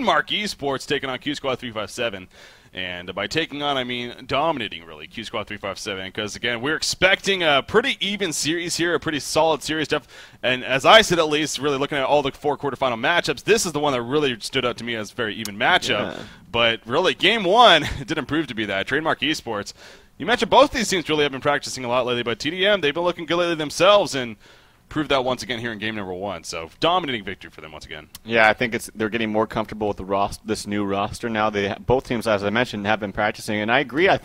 Trademark Esports taking on QsQ357. And by taking on, I mean dominating, really, QsQ357. Because, again, we're expecting a pretty even series here, a pretty solid series. And as I said, at least, really looking at all the 4 quarterfinal matchups, this is the one that really stood out to me as a very even matchup. Yeah. But, really, Game 1, it didn't prove to be that. Trademark Esports, you mentioned both these teams really have been practicing a lot lately, but tdM, they've been looking good lately themselves, and proved that once again here in game number 1. So dominating victory for them once again. Yeah, I think they're getting more comfortable with this new roster now. Both teams, as I mentioned, have been practicing, and I agree. I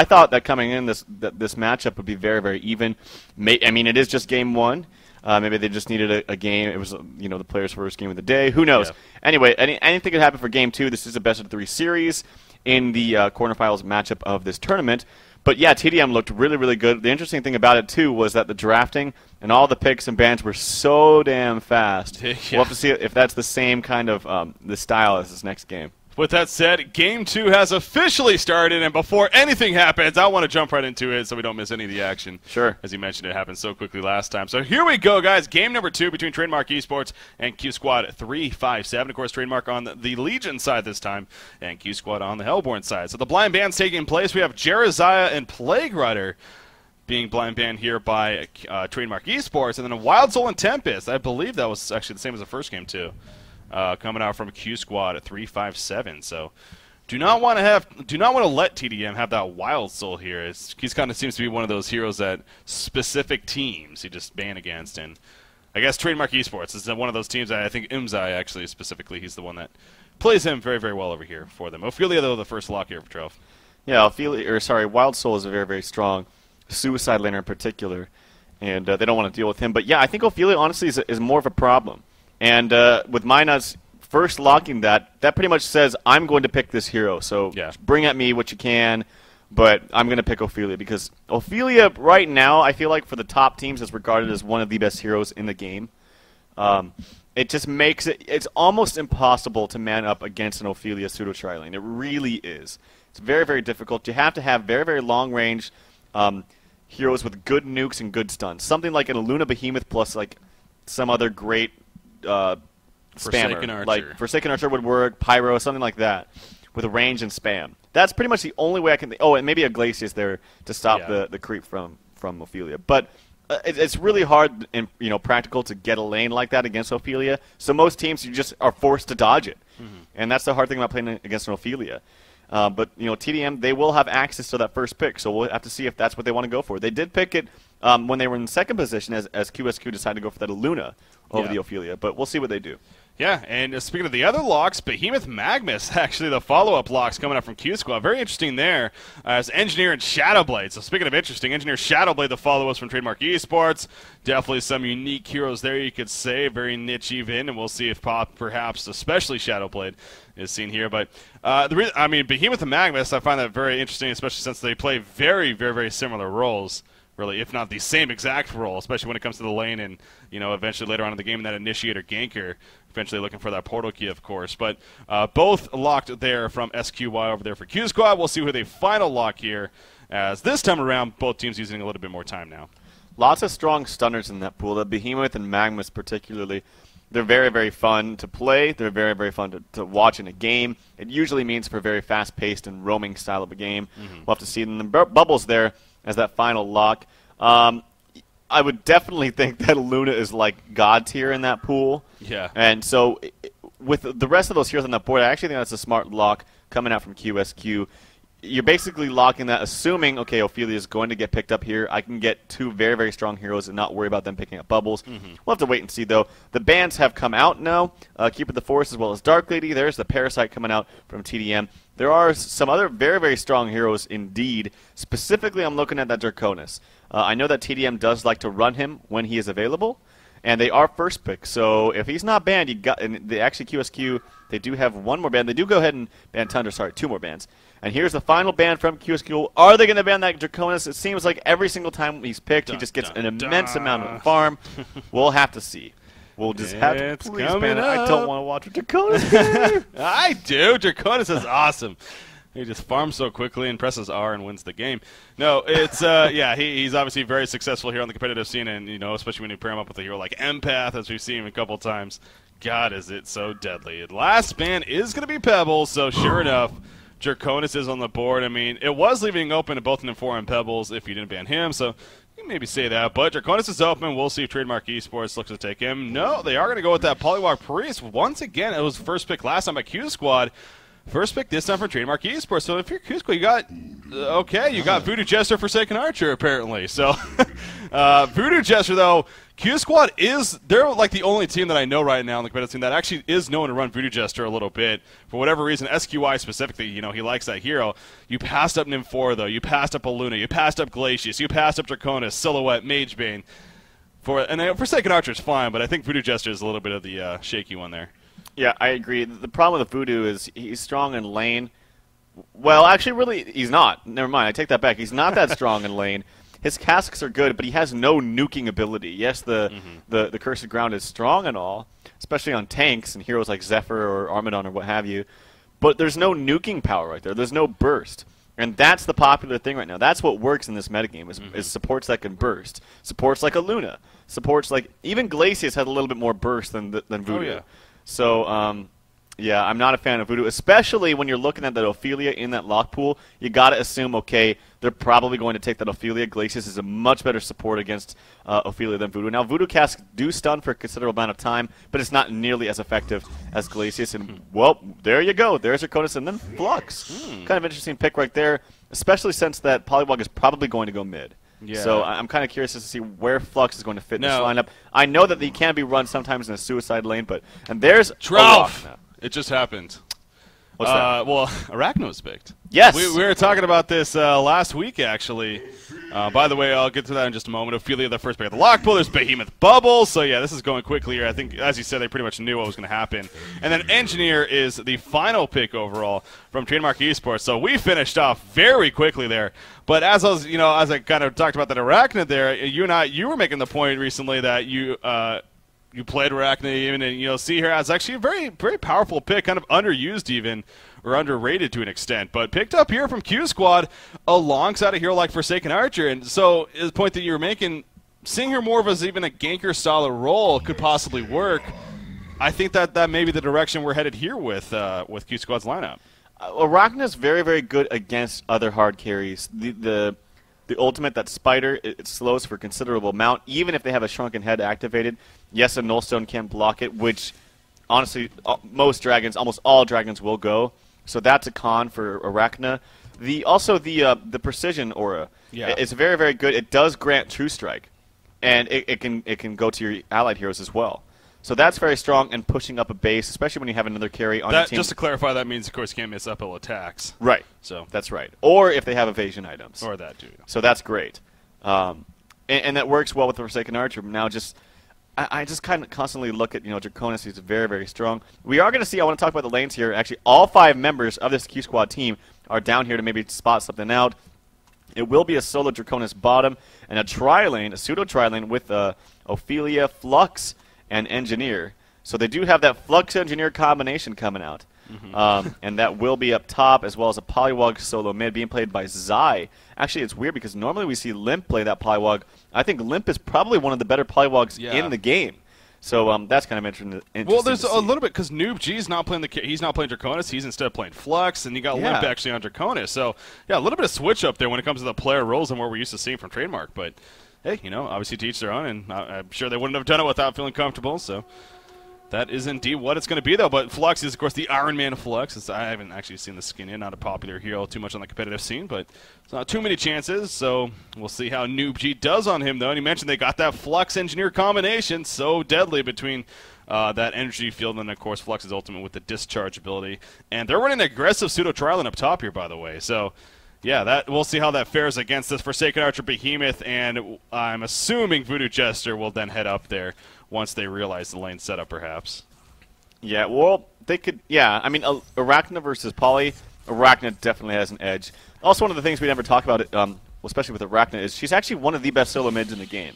thought that coming in this matchup would be very, very even. I mean, it is just game 1. Maybe they just needed a game. It was the players' first game of the day. Who knows? Yeah. Anyway, anything could happen for game 2. This is a best of 3 series in the quarterfinals matchup of this tournament. But yeah, tdM looked really, really good. The interesting thing about it, too, was that the drafting and all the picks and bans were so damn fast. Yeah. We'll have to see if that's the same kind of the style as this next game. With that said, Game 2 has officially started, and before anything happens, I want to jump right into it so we don't miss any of the action. Sure. As you mentioned, it happened so quickly last time. So here we go, guys. Game number 2 between Trademark Esports and QsQ357. Of course, Trademark on the Legion side this time, and QsQ on the Hellborn side. So the blind bands taking place. We have Jeraziah and Plague Rider being blind banned here by Trademark Esports, and then a Wild Soul and Tempest. I believe that was actually the same as the first game, too. Coming out from QsQ357. So do not want to let tdM have that Wild Soul here. He's kind of seems to be one of those heroes that specific teams he just ban against, and I guess Trademark Esports is one of those teams that I think Imzai actually specifically, he's the one that plays him very, very well over here for them. Ophelia, though, the first lock here for Trelf. Yeah, Wild Soul is a very, very strong suicide laner in particular, and they don't want to deal with him. But yeah, I think Ophelia honestly is more of a problem. And with Minus first locking that pretty much says, I'm going to pick this hero. So bring at me what you can, but I'm going to pick Ophelia. Because Ophelia, right now, I feel like for the top teams, is regarded as one of the best heroes in the game. It just makes it's almost impossible to man up against an Ophelia pseudo-tri-lane. It really is. It's very, very difficult. You have to have very, very long-range heroes with good nukes and good stuns. Something like an Luna Behemoth plus like some other great spammer, like Forsaken Archer would work, Pyro, something like that, with a range and spam. That's pretty much the only way I can think. Oh, and maybe a Glacius there to stop the creep from Ophelia. But it's really hard and practical to get a lane like that against Ophelia. So most teams, you just are forced to dodge it, and that's the hard thing about playing against an Ophelia. But tdM, they will have access to that first pick, so we'll have to see if that's what they want to go for. They did pick it when they were in second position, as QsQ decided to go for that Luna over the Ophelia, but we'll see what they do. Yeah, and speaking of the other locks, Behemoth Magmus, actually the follow-up locks coming up from QsQ. Very interesting there as Engineer and Shadowblade. So speaking of interesting, Engineer Shadowblade, the follow-ups from Trademark Esports. Definitely some unique heroes there, you could say. Very niche even, and we'll see if perhaps especially Shadowblade is seen here. But Behemoth and Magmus, I find that very interesting, especially since they play very, very, very similar roles. Really, if not the same exact role, especially when it comes to the lane and, eventually later on in the game, that initiator ganker, eventually looking for that portal key, of course. But both locked there from SQY over there for QsQ. We'll see who they final lock here, as this time around, both teams using a little bit more time now. Lots of strong stunners in that pool. The Behemoth and Magmus particularly, they're very, very fun to play. They're very, very fun to watch in a game. It usually means for a very fast-paced and roaming style of a game. We'll have to see. And the bubbles there as that final lock. I would definitely think that Luna is like God tier in that pool. Yeah. And so with the rest of those heroes on that board, I actually think that's a smart lock coming out from QsQ. You're basically locking that, assuming, okay, Ophelia is going to get picked up here. I can get 2 very, very strong heroes and not worry about them picking up bubbles. We'll have to wait and see, though. The bans have come out now. Keeper of the Forest as well as Dark Lady. There's the Parasite coming out from tdM. There are some other very, very strong heroes indeed. Specifically, I'm looking at that Draconis. I know that tdM does like to run him when he is available, and they are first pick. So if he's not banned, actually QsQ, they do have 1 more ban. They do go ahead and ban Tundra. Sorry, 2 more bans. And here's the final ban from QsQ. Are they going to ban that Draconis? It seems like every single time he's picked, he just gets an immense amount of farm. We'll have to see. We'll just have to please ban it. I don't want to watch a Draconis game. I do. Draconis is awesome. He just farms so quickly and presses R and wins the game. No, it's he's obviously very successful here on the competitive scene, and especially when you pair him up with a hero like Empath, as we've seen him a couple times. God, is it so deadly. Last man is going to be Pebbles, so sure enough, Draconis is on the board. I mean, it was leaving open to both Nymphoria and Pebbles if you didn't ban him, so you can maybe say that. But Draconis is open. We'll see if Trademark Esports looks to take him. No, they are going to go with that Polywalk Priest. Once again, it was first pick last time by Q Squad. First pick this time for Trademark Esports. So if you're Q Squad, you got, you got Voodoo Jester, Forsaken Archer, apparently. So Voodoo Jester, though, Q Squad they're like the only team that I know right now in the competitive scene that actually is known to run Voodoo Jester a little bit. For whatever reason, SQI specifically, he likes that hero. You passed up Nymphoria, though. You passed up Aluna. You passed up Glacius. You passed up Draconis, Silhouette, Magebane. Forsaken Archer is fine, but I think Voodoo Jester is a little bit of the shaky one there. Yeah, I agree. The problem with Voodoo is he's strong in lane. Well, actually, really, he's not. Never mind, I take that back. He's not that strong in lane. His casks are good, but he has no nuking ability. Yes, the Cursed Ground is strong and all, especially on tanks and heroes like Zephyr or Armadon or what have you, but there's no nuking power right there. There's no burst. And that's the popular thing right now. That's what works in this metagame is supports that can burst. Supports like Aluna. Supports like even Glacius has a little bit more burst than Voodoo. Oh, yeah. So, yeah, I'm not a fan of Voodoo, especially when you're looking at that Ophelia in that lock pool. You got to assume, okay, they're probably going to take that Ophelia. Glacius is a much better support against Ophelia than Voodoo. Now, Voodoo casks do stun for a considerable amount of time, but it's not nearly as effective as Glacius. And, well, there you go. There's Draconis and then Flux. Kind of interesting pick right there, especially since that Polywog is probably going to go mid. Yeah. So I'm kind of curious to see where Flux is going to fit in this lineup. I know that he can be run sometimes in a suicide lane, and there's Trough. It just happened. What's that? Well, Arachno was picked. Yes. We were talking about this last week, actually. By the way, I'll get to that in just a moment. Ophelia, the first pick of the lock pool. There's Behemoth Bubble. So, yeah, this is going quickly here. I think, as you said, they pretty much knew what was going to happen. And then Engineer is the final pick overall from Trademark Esports. So we finished off very quickly there. But as I was, as I kind of talked about that Arachnid there, you were making the point recently that you played Arachnid even, and see here as actually a very, very powerful pick, kind of underused even, or underrated to an extent, but picked up here from Q Squad alongside a hero like Forsaken Archer. And so, the point that you were making, seeing her more of as even a ganker style of role could possibly work. I think that may be the direction we're headed here with Q Squad's lineup. Arachna is very, very good against other hard carries. The ultimate, that Spider, it slows for a considerable amount, even if they have a Shrunken Head activated. Yes, a Nullstone can block it, which, honestly, almost all dragons will go. So that's a con for Arachna. Also, the Precision Aura is very, very good. It does grant True Strike, and it can go to your allied heroes as well. So that's very strong and pushing up a base, especially when you have another carry on your team. Just to clarify, that means, of course, you can't miss uphill attacks. Right. So that's right. Or if they have evasion items. Or that, too. So that's great. And that works well with the Forsaken Archer. Now, I just kind of constantly look at, Draconis, who's very, very strong. We are going to see, I want to talk about the lanes here. Actually, all 5 members of this Q Squad team are down here to maybe spot something out. It will be a solo Draconis bottom and a tri-lane, a pseudo tri-lane with Ophelia, Flux, and Engineer. So they do have that Flux Engineer combination coming out. And that will be up top, as well as a Polywog solo mid being played by Zai. Actually, it's weird because normally we see Limp play that Polywog. I think Limp is probably one of the better Polywogs in the game. So that's kind of interesting. Well, there's a little bit because Noob G's not playing he's not playing Draconis. He's instead playing Flux, and you got Limp actually on Draconis. So yeah, a little bit of switch up there when it comes to the player roles and what we're used to seeing from Trademark. But hey, obviously to each their own, and I'm sure they wouldn't have done it without feeling comfortable. So that is indeed what it's going to be, though. But Flux is, of course, the Iron Man Flux. I haven't actually seen the skin in. Not a popular hero too much on the competitive scene, but it's not too many chances. So we'll see how Noob G does on him, though. And you mentioned they got that Flux Engineer combination so deadly between that energy field and, of course, Flux's ultimate with the discharge ability. And they're running an aggressive pseudo Trilon up top here, by the way. So yeah, we'll see how that fares against this Forsaken Archer Behemoth, and I'm assuming Voodoo Jester will then head up there once they realize the lane setup, perhaps. Yeah, well, they could, I mean, Arachna versus Poly, Arachna definitely has an edge. Also, one of the things we never talk about, especially with Arachna, is she's actually one of the best solo mids in the game.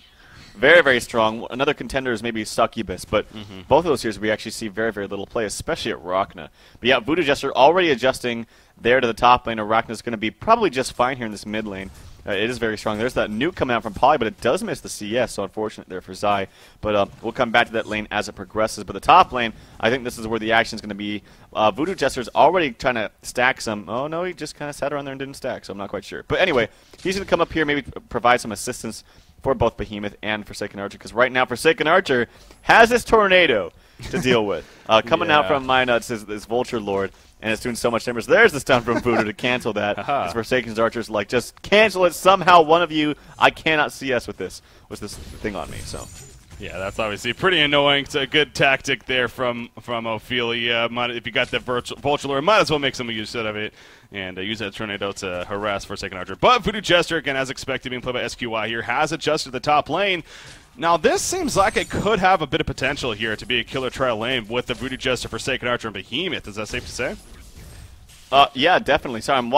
Very, very strong. Another contender is maybe Succubus, but both of those heroes we actually see very, very little play, especially at Arachna. But yeah, Voodoo Jester already adjusting there to the top lane. Arachna's going to be probably just fine here in this mid lane. It is very strong. There's that nuke coming out from Poly, but it does miss the CS, so unfortunate there for Zai. But we'll come back to that lane as it progresses. But the top lane, I think this is where the action is going to be. Voodoo Jester's already trying to stack some. Oh, no, he just kind of sat around there and didn't stack, so I'm not quite sure. But anyway, he's going to come up here, maybe provide some assistance for both Behemoth and Forsaken Archer, because right now Forsaken Archer has this tornado to deal with. Coming out from Minuts is this Vulture Lord, and it's doing so much damage. There's the stun from Voodoo to cancel that. As Forsaken's Archer's like, just cancel it somehow, one of you. I cannot CS with this thing on me, so. Yeah, that's obviously pretty annoying. It's a good tactic there from Ophelia. If you got that Vulture Lord, might as well make some use out of it and use that Tornado to harass Forsaken Archer. But Voodoo Jester, again, as expected, being played by SQY here, has adjusted the top lane. Now, this seems like it could have a bit of potential here to be a killer trial lane with the Voodoo Jester, Forsaken Archer, and Behemoth. Is that safe to say? Yeah, definitely. Sorry,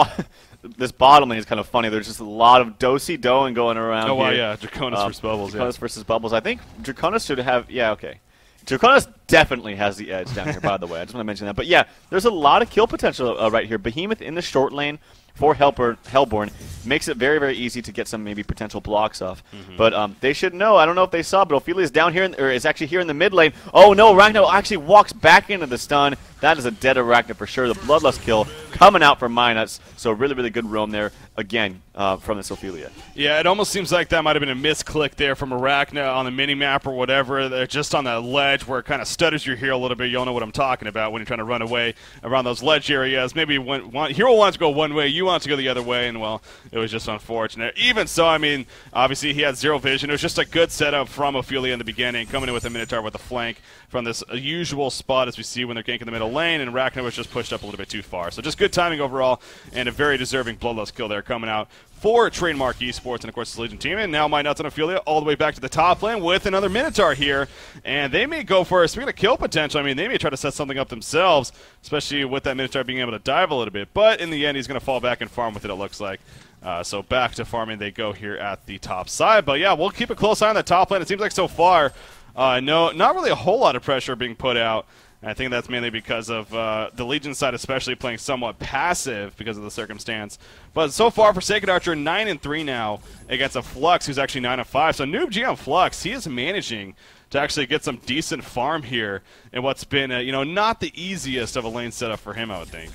this bottom lane is kind of funny. There's just a lot of do-si-doing going around here. Oh, well, yeah, Draconis versus Bubbles. Draconis versus Bubbles. I think Draconis should have, yeah, okay. Draconis definitely has the edge down here, by the way. I just want to mention that. But yeah, there's a lot of kill potential right here. Behemoth in the short lane for Hellborn makes it very, very easy to get some maybe potential blocks off. But they should know. I don't know if they saw, but Ophelia's down here, or is actually here in the mid lane. Oh no, Arachno actually walks back into the stun. That is a dead Arachno for sure. The Bloodlust kill coming out from Minuts. So really, really good roam there again from this Ophelia. Yeah, it almost seems like that might have been a misclick there from Arachno on the mini-map or whatever. They're just on that ledge where it kind of stutters your hero a little bit. You'll know what I'm talking about when you're trying to run away around those ledge areas. Maybe hero wants to go one way, you want to go the other way, and, well, it was just unfortunate. Even so, I mean, obviously he had zero vision. It was just a good setup from Ophelia in the beginning, coming in with a Minotaur with a flank from this usual spot as we see when they're ganking the middle lane, and Arachno was just pushed up a little bit too far. So just good timing overall, and a very deserving Bloodlust kill there coming out for Trademark Esports and, of course, the Legion team. And now Minuts and Ophelia all the way back to the top lane with another Minotaur here. And they may go for, speaking of kill potential, I mean, they may try to set something up themselves, especially with that Minotaur being able to dive a little bit. But in the end, he's going to fall back and farm with it, it looks like. So back to farming they go here at the top side. But, yeah, we'll keep a close eye on the top lane. It seems like so far, no, not really a whole lot of pressure being put out. I think that's mainly because of the Legion side especially playing somewhat passive because of the circumstance. But so far, Forsaken Archer 9-3 now against a Flux who's actually 9-5. So Noob GM Flux, he is managing to actually get some decent farm here in what's been, you know, not the easiest of a lane setup for him, I would think.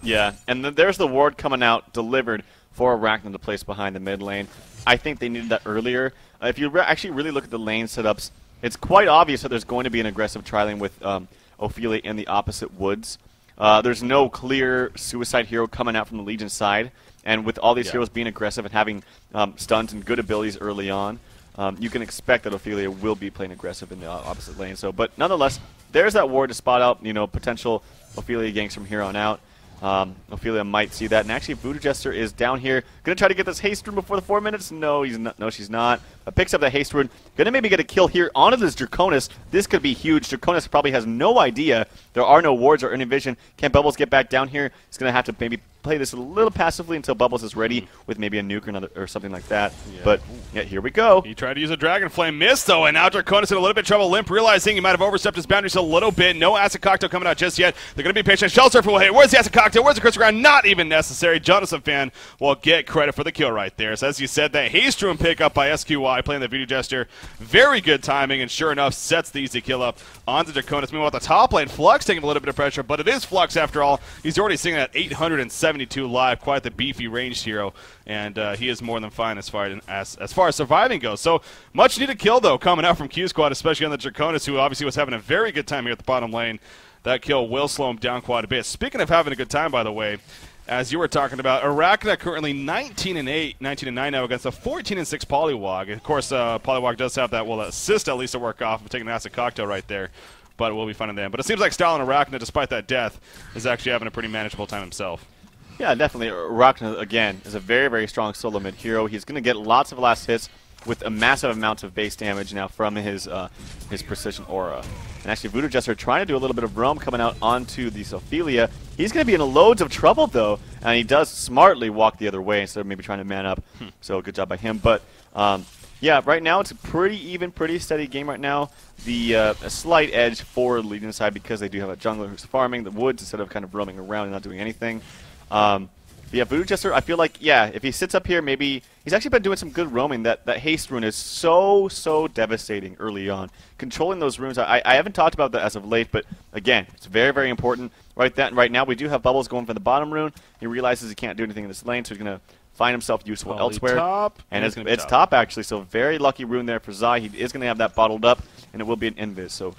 Yeah, and there's the ward coming out delivered for Arachno to place behind the mid lane. I think they needed that earlier. If you actually really look at the lane setups, it's quite obvious that there's going to be an aggressive trialing with Ophelia in the opposite woods. There's no clear suicide hero coming out from the Legion side, and with all these heroes being aggressive and having stuns and good abilities early on, you can expect that Ophelia will be playing aggressive in the opposite lane. So, but nonetheless, there's that ward to spot out, you know, potential Ophelia ganks from here on out. Ophelia might see that, and actually Voodoo Jester is down here. Gonna try to get this haste rune before the 4 minutes. No, he's not. No, she's not. Picks up the haste rune. Gonna maybe get a kill here onto this Draconis. This could be huge. Draconis probably has no idea there are no wards or any vision. Can Bubbles get back down here? He's gonna have to maybe play this a little passively until Bubbles is ready with maybe a nuke or something like that. Yeah. But yeah, here we go. He tried to use a Dragon Flame, missed though, and now Draconis in a little bit of trouble. Limp realizing he might have overstepped his boundaries a little bit. No Acid Cocktail coming out just yet. They're going to be patient. Shell Surfer will hit. Where's the Acid Cocktail? Where's the Crystal Ground? Not even necessary. Jonathan Fan will get credit for the kill right there. So as you said, that haste rune pick up by SQY playing the Voodoo Jester. Very good timing, and sure enough, sets the easy kill up onto Draconis. Meanwhile, at the top lane, Flux taking a little bit of pressure, but it is Flux after all. He's already sitting at 872 live. Quite the beefy ranged hero, and he is more than fine as far as surviving goes. So much needed kill though coming out from Q Squad, especially on the Draconis, who obviously was having a very good time here at the bottom lane. That kill will slow him down quite a bit. Speaking of having a good time, by the way, as you were talking about, Arachno currently 19-8, 19-9 now against a 14-6 Polywog. Of course, Polywog does have that will assist at least to work off of taking an Acid Cocktail right there, but we'll be finding them. But it seems like Stalin Arachno, despite that death, is actually having a pretty manageable time himself. Yeah, definitely. Arachno, again, is a very, very strong solo mid hero. He's going to get lots of last hits with a massive amount of base damage now from his precision aura. And actually, Voodoo Jester trying to do a little bit of roam coming out onto the Ophelia. He's going to be in loads of trouble, though, and he does smartly walk the other way instead of maybe trying to man up. So good job by him. But, yeah, right now it's a pretty even, pretty steady game right now. A slight edge for the Legion side because they do have a jungler who's farming the woods instead of kind of roaming around and not doing anything. But yeah, Voodoo Jester, I feel like, yeah, if he sits up here, maybe he's actually been doing some good roaming. That haste rune is so devastating early on. Controlling those runes, I haven't talked about that as of late, but again, it's very, very important. Right now, we do have bubbles going for the bottom rune. He realizes he can't do anything in this lane, so he's going to find himself useful elsewhere. Top, and it's top, actually, so very lucky rune there for Zai. He is going to have that bottled up, and it will be an invis, so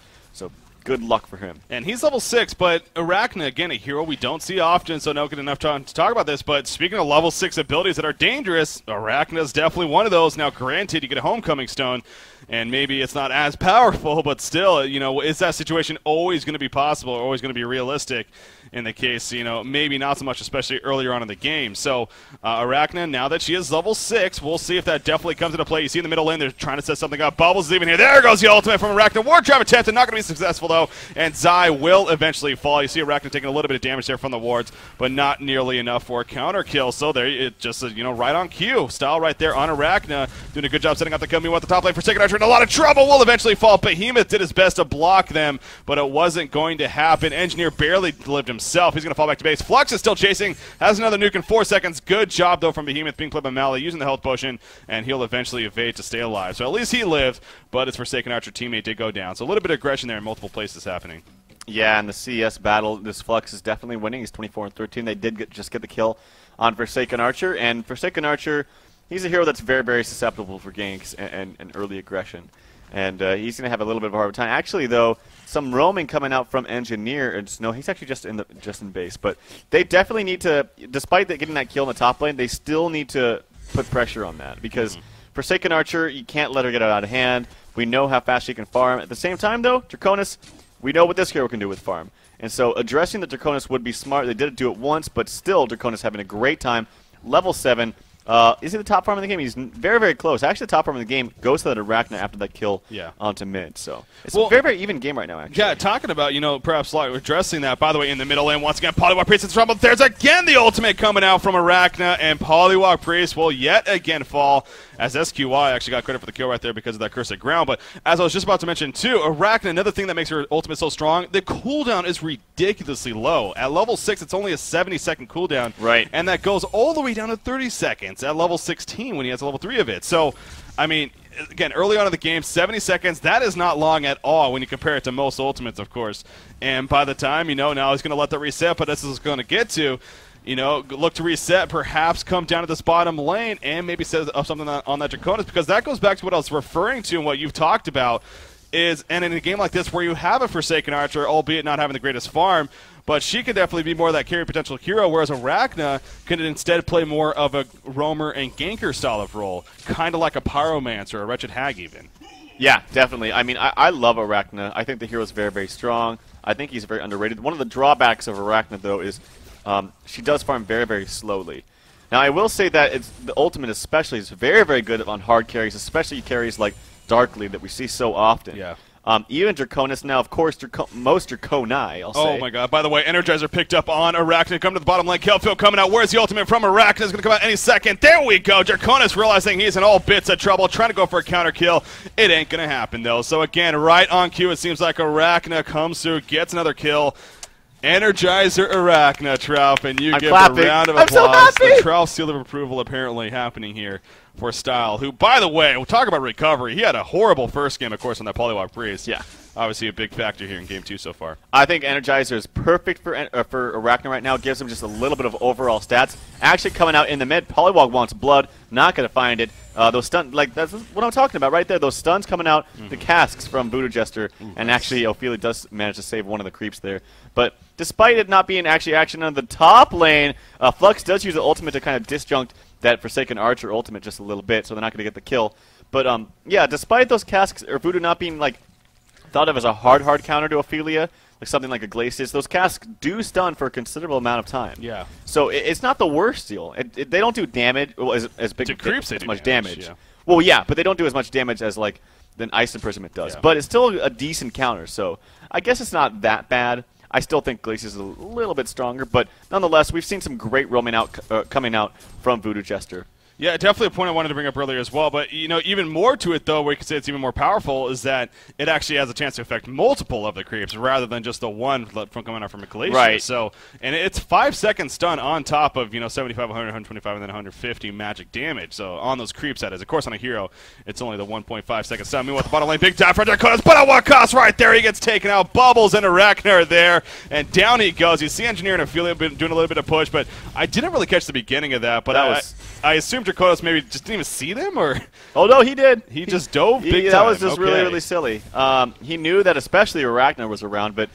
good luck for him. And he's level 6, but Arachna, again, a hero we don't see often, so don't get enough time to talk about this. But speaking of level 6 abilities that are dangerous, Arachna is definitely one of those. Now, granted, you get a Homecoming Stone, and maybe it's not as powerful, but still, you know, is that situation always going to be possible, or always going to be realistic? In the case, you know, maybe not so much, especially earlier on in the game. So, Arachna, now that she is level 6, we'll see if that definitely comes into play. You see in the middle lane, they're trying to set something up. Bubbles is even here. There goes the ultimate from Arachna. War Trap attempted, not going to be successful, though. And Zai will eventually fall. You see Arachna taking a little bit of damage there from the wards, but not nearly enough for a counter kill. So there, it just, you know, right on cue. Style right there on Arachna. Doing a good job setting up the Kumi with the top lane. Forsaken Archer in a lot of trouble. Will eventually fall. Behemoth did his best to block them, but it wasn't going to happen. Engineer barely lived himself. He's going to fall back to base. Flux is still chasing. Has another nuke in 4 seconds. Good job, though, from Behemoth being played by Mally, using the health potion, and he'll eventually evade to stay alive. So at least he lived, but his Forsaken Archer teammate did go down. So a little bit of aggression there in multiple places happening. Yeah, in the CS battle, this Flux is definitely winning. He's 24-13. They did just get the kill on Forsaken Archer, and Forsaken Archer, he's a hero that's very, very susceptible for ganks and early aggression. And he's going to have a little bit of a hard time. Actually, though, some roaming coming out from Engineer. No, he's actually just in base. But they definitely need to, despite getting that kill in the top lane, they still need to put pressure on that. Because Forsaken Archer, you can't let her get out of hand. We know how fast she can farm. At the same time, though, Draconis, we know what this hero can do with farm. And so addressing the Draconis would be smart. They did do it once, but still, Draconis having a great time. Level 7. Is he the top farm in the game? He's very, very close. Actually, the top farm in the game goes to that Arachna after that kill onto mid. So it's a very, very even game right now, actually. Yeah, talking about, you know, perhaps like addressing that. By the way, in the middle lane, once again, Polywalk Priest is trouble. There's again the ultimate coming out from Arachna, and Polywalk Priest will yet again fall, as SQY actually got credit for the kill right there because of that cursed ground. But as I was just about to mention, too, Arachna, another thing that makes her ultimate so strong, the cooldown is ridiculously low. At level 6, it's only a 70-second cooldown. Right. And that goes all the way down to 30 seconds at level 16 when he has a level 3 of it. So, I mean, again, early on in the game, 70 seconds, that is not long at all when you compare it to most ultimates, of course. And by the time, you know, now he's going to let that reset, but this is going to get to, you know, look to reset, perhaps come down to this bottom lane and maybe set up something on that Draconis, because that goes back to what I was referring to and what you've talked about is, and in a game like this where you have a Forsaken Archer, albeit not having the greatest farm, but she could definitely be more of that carry potential hero, whereas Arachna can instead play more of a roamer and ganker style of role, kind of like a Pyromancer or a Wretched Hag even. Yeah, definitely. I mean, I love Arachna. I think the hero is very, very strong. I think he's very underrated. One of the drawbacks of Arachna, though, is she does farm very, very slowly. Now, I will say that the ultimate especially is very, very good on hard carries, especially carries like Darkly that we see so often. Yeah. Even Draconis now, of course, most Draconi, I'll say. Oh, my God. By the way, Energizer picked up on Arachna. Come to the bottom lane. Kelfield coming out. Where's the ultimate from Arachna? Is going to come out any second. There we go. Draconis realizing he's in all bits of trouble, trying to go for a counter kill. It ain't going to happen, though. So, again, right on cue, it seems like Arachna comes through, gets another kill. Energizer Arachna, Trout, and you give clapping. a round of I'm applause. so happy. The Trout seal of approval apparently happening here for Style, who, by the way, we'll talk about recovery. He had a horrible first game, of course, on that Polywalk Priest. Yeah. Obviously a big factor here in Game 2 so far. I think Energizer is perfect for Arachna right now. Gives him just a little bit of overall stats. Actually coming out in the mid, Polywalk wants blood. Not going to find it. Those stun, like, that's what I'm talking about right there. Those stuns coming out, the casks from Voodoo Jester. And actually, Ophelia does manage to save one of the creeps there. But despite it not being actually action on the top lane, Flux does use the ultimate to kind of disjunct that Forsaken Archer ultimate just a little bit, so they're not going to get the kill. But, yeah, despite those casks, or Voodoo not being, like, thought of as a hard counter to Ophelia, like something like a Glacius, those casks do stun for a considerable amount of time. Yeah. So it's not the worst deal. They don't do damage, well, as big To creeps, they as do much damage, damage. yeah. Well, yeah, but they don't do as much damage as like than Ice Imprisonment does. Yeah. But it's still a decent counter, so I guess it's not that bad. I still think Glacius is a little bit stronger, but nonetheless, we've seen some great roaming out coming out from Voodoo Jester. Yeah, definitely a point I wanted to bring up earlier as well. But, you know, even more to it, though, where you could say it's even more powerful, is that it actually has a chance to affect multiple of the creeps rather than just the one from coming out from a Glacier. Right. So, and it's 5-second stun on top of, you know, 75, 100, 125, and then 150 magic damage. So on those creeps, that is. Of course, on a hero, it's only the 1.5-second stun. Meanwhile, the bottom lane, big dive for Draconis, but at what cost? Right there, he gets taken out. Bubbles and Arachne are there, and down he goes. You see Engineer and Affiliate doing a little bit of push, but I didn't really catch the beginning of that. But I assume Draconis maybe just didn't even see them, or oh no, he did. He just dove big time. That was just really silly. He knew that especially Arachne was around, but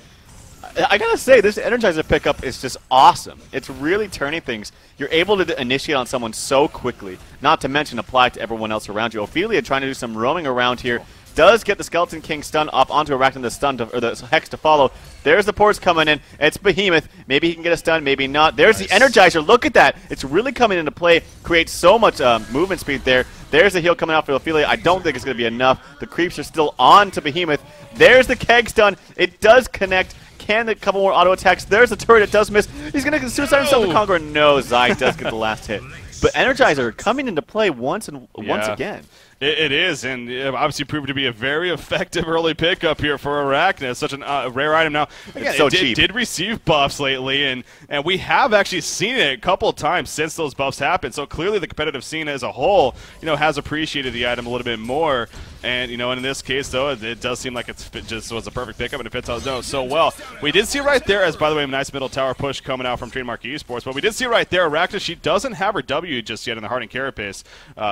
I gotta say this Energizer pickup is just awesome. It's really turning things. You're able to initiate on someone so quickly. Not to mention apply it to everyone else around you. Ophelia trying to do some roaming around here. Does get the Skeleton King stun off onto Arachne, the stun or the Hex to follow. There's the ports coming in. It's Behemoth. Maybe he can get a stun, maybe not. There's the Energizer. Look at that. It's really coming into play. Creates so much movement speed there. There's the heal coming out for Ophelia. I don't think it's going to be enough. The creeps are still on to Behemoth. There's the Keg stun. It does connect. Can a couple more auto attacks. There's the turret. It does miss. He's going to suicide himself to Conqueror. No, Zai does get the last hit. But Energizer coming into play once again. It is, and obviously proved to be a very effective early pickup here for Arachne. It's such a rare item now. Again, it did receive buffs lately, and we have actually seen it a couple of times since those buffs happened. So clearly the competitive scene as a whole, you know, has appreciated the item a little bit more. And, you know, in this case, though, it does seem like it just was a perfect pickup, and it fits out so well. We did see right there, as by the way, a nice middle tower push coming out from Trademark Esports, but we did see right there, Arachne, she doesn't have her W just yet in the Heart and Carapace,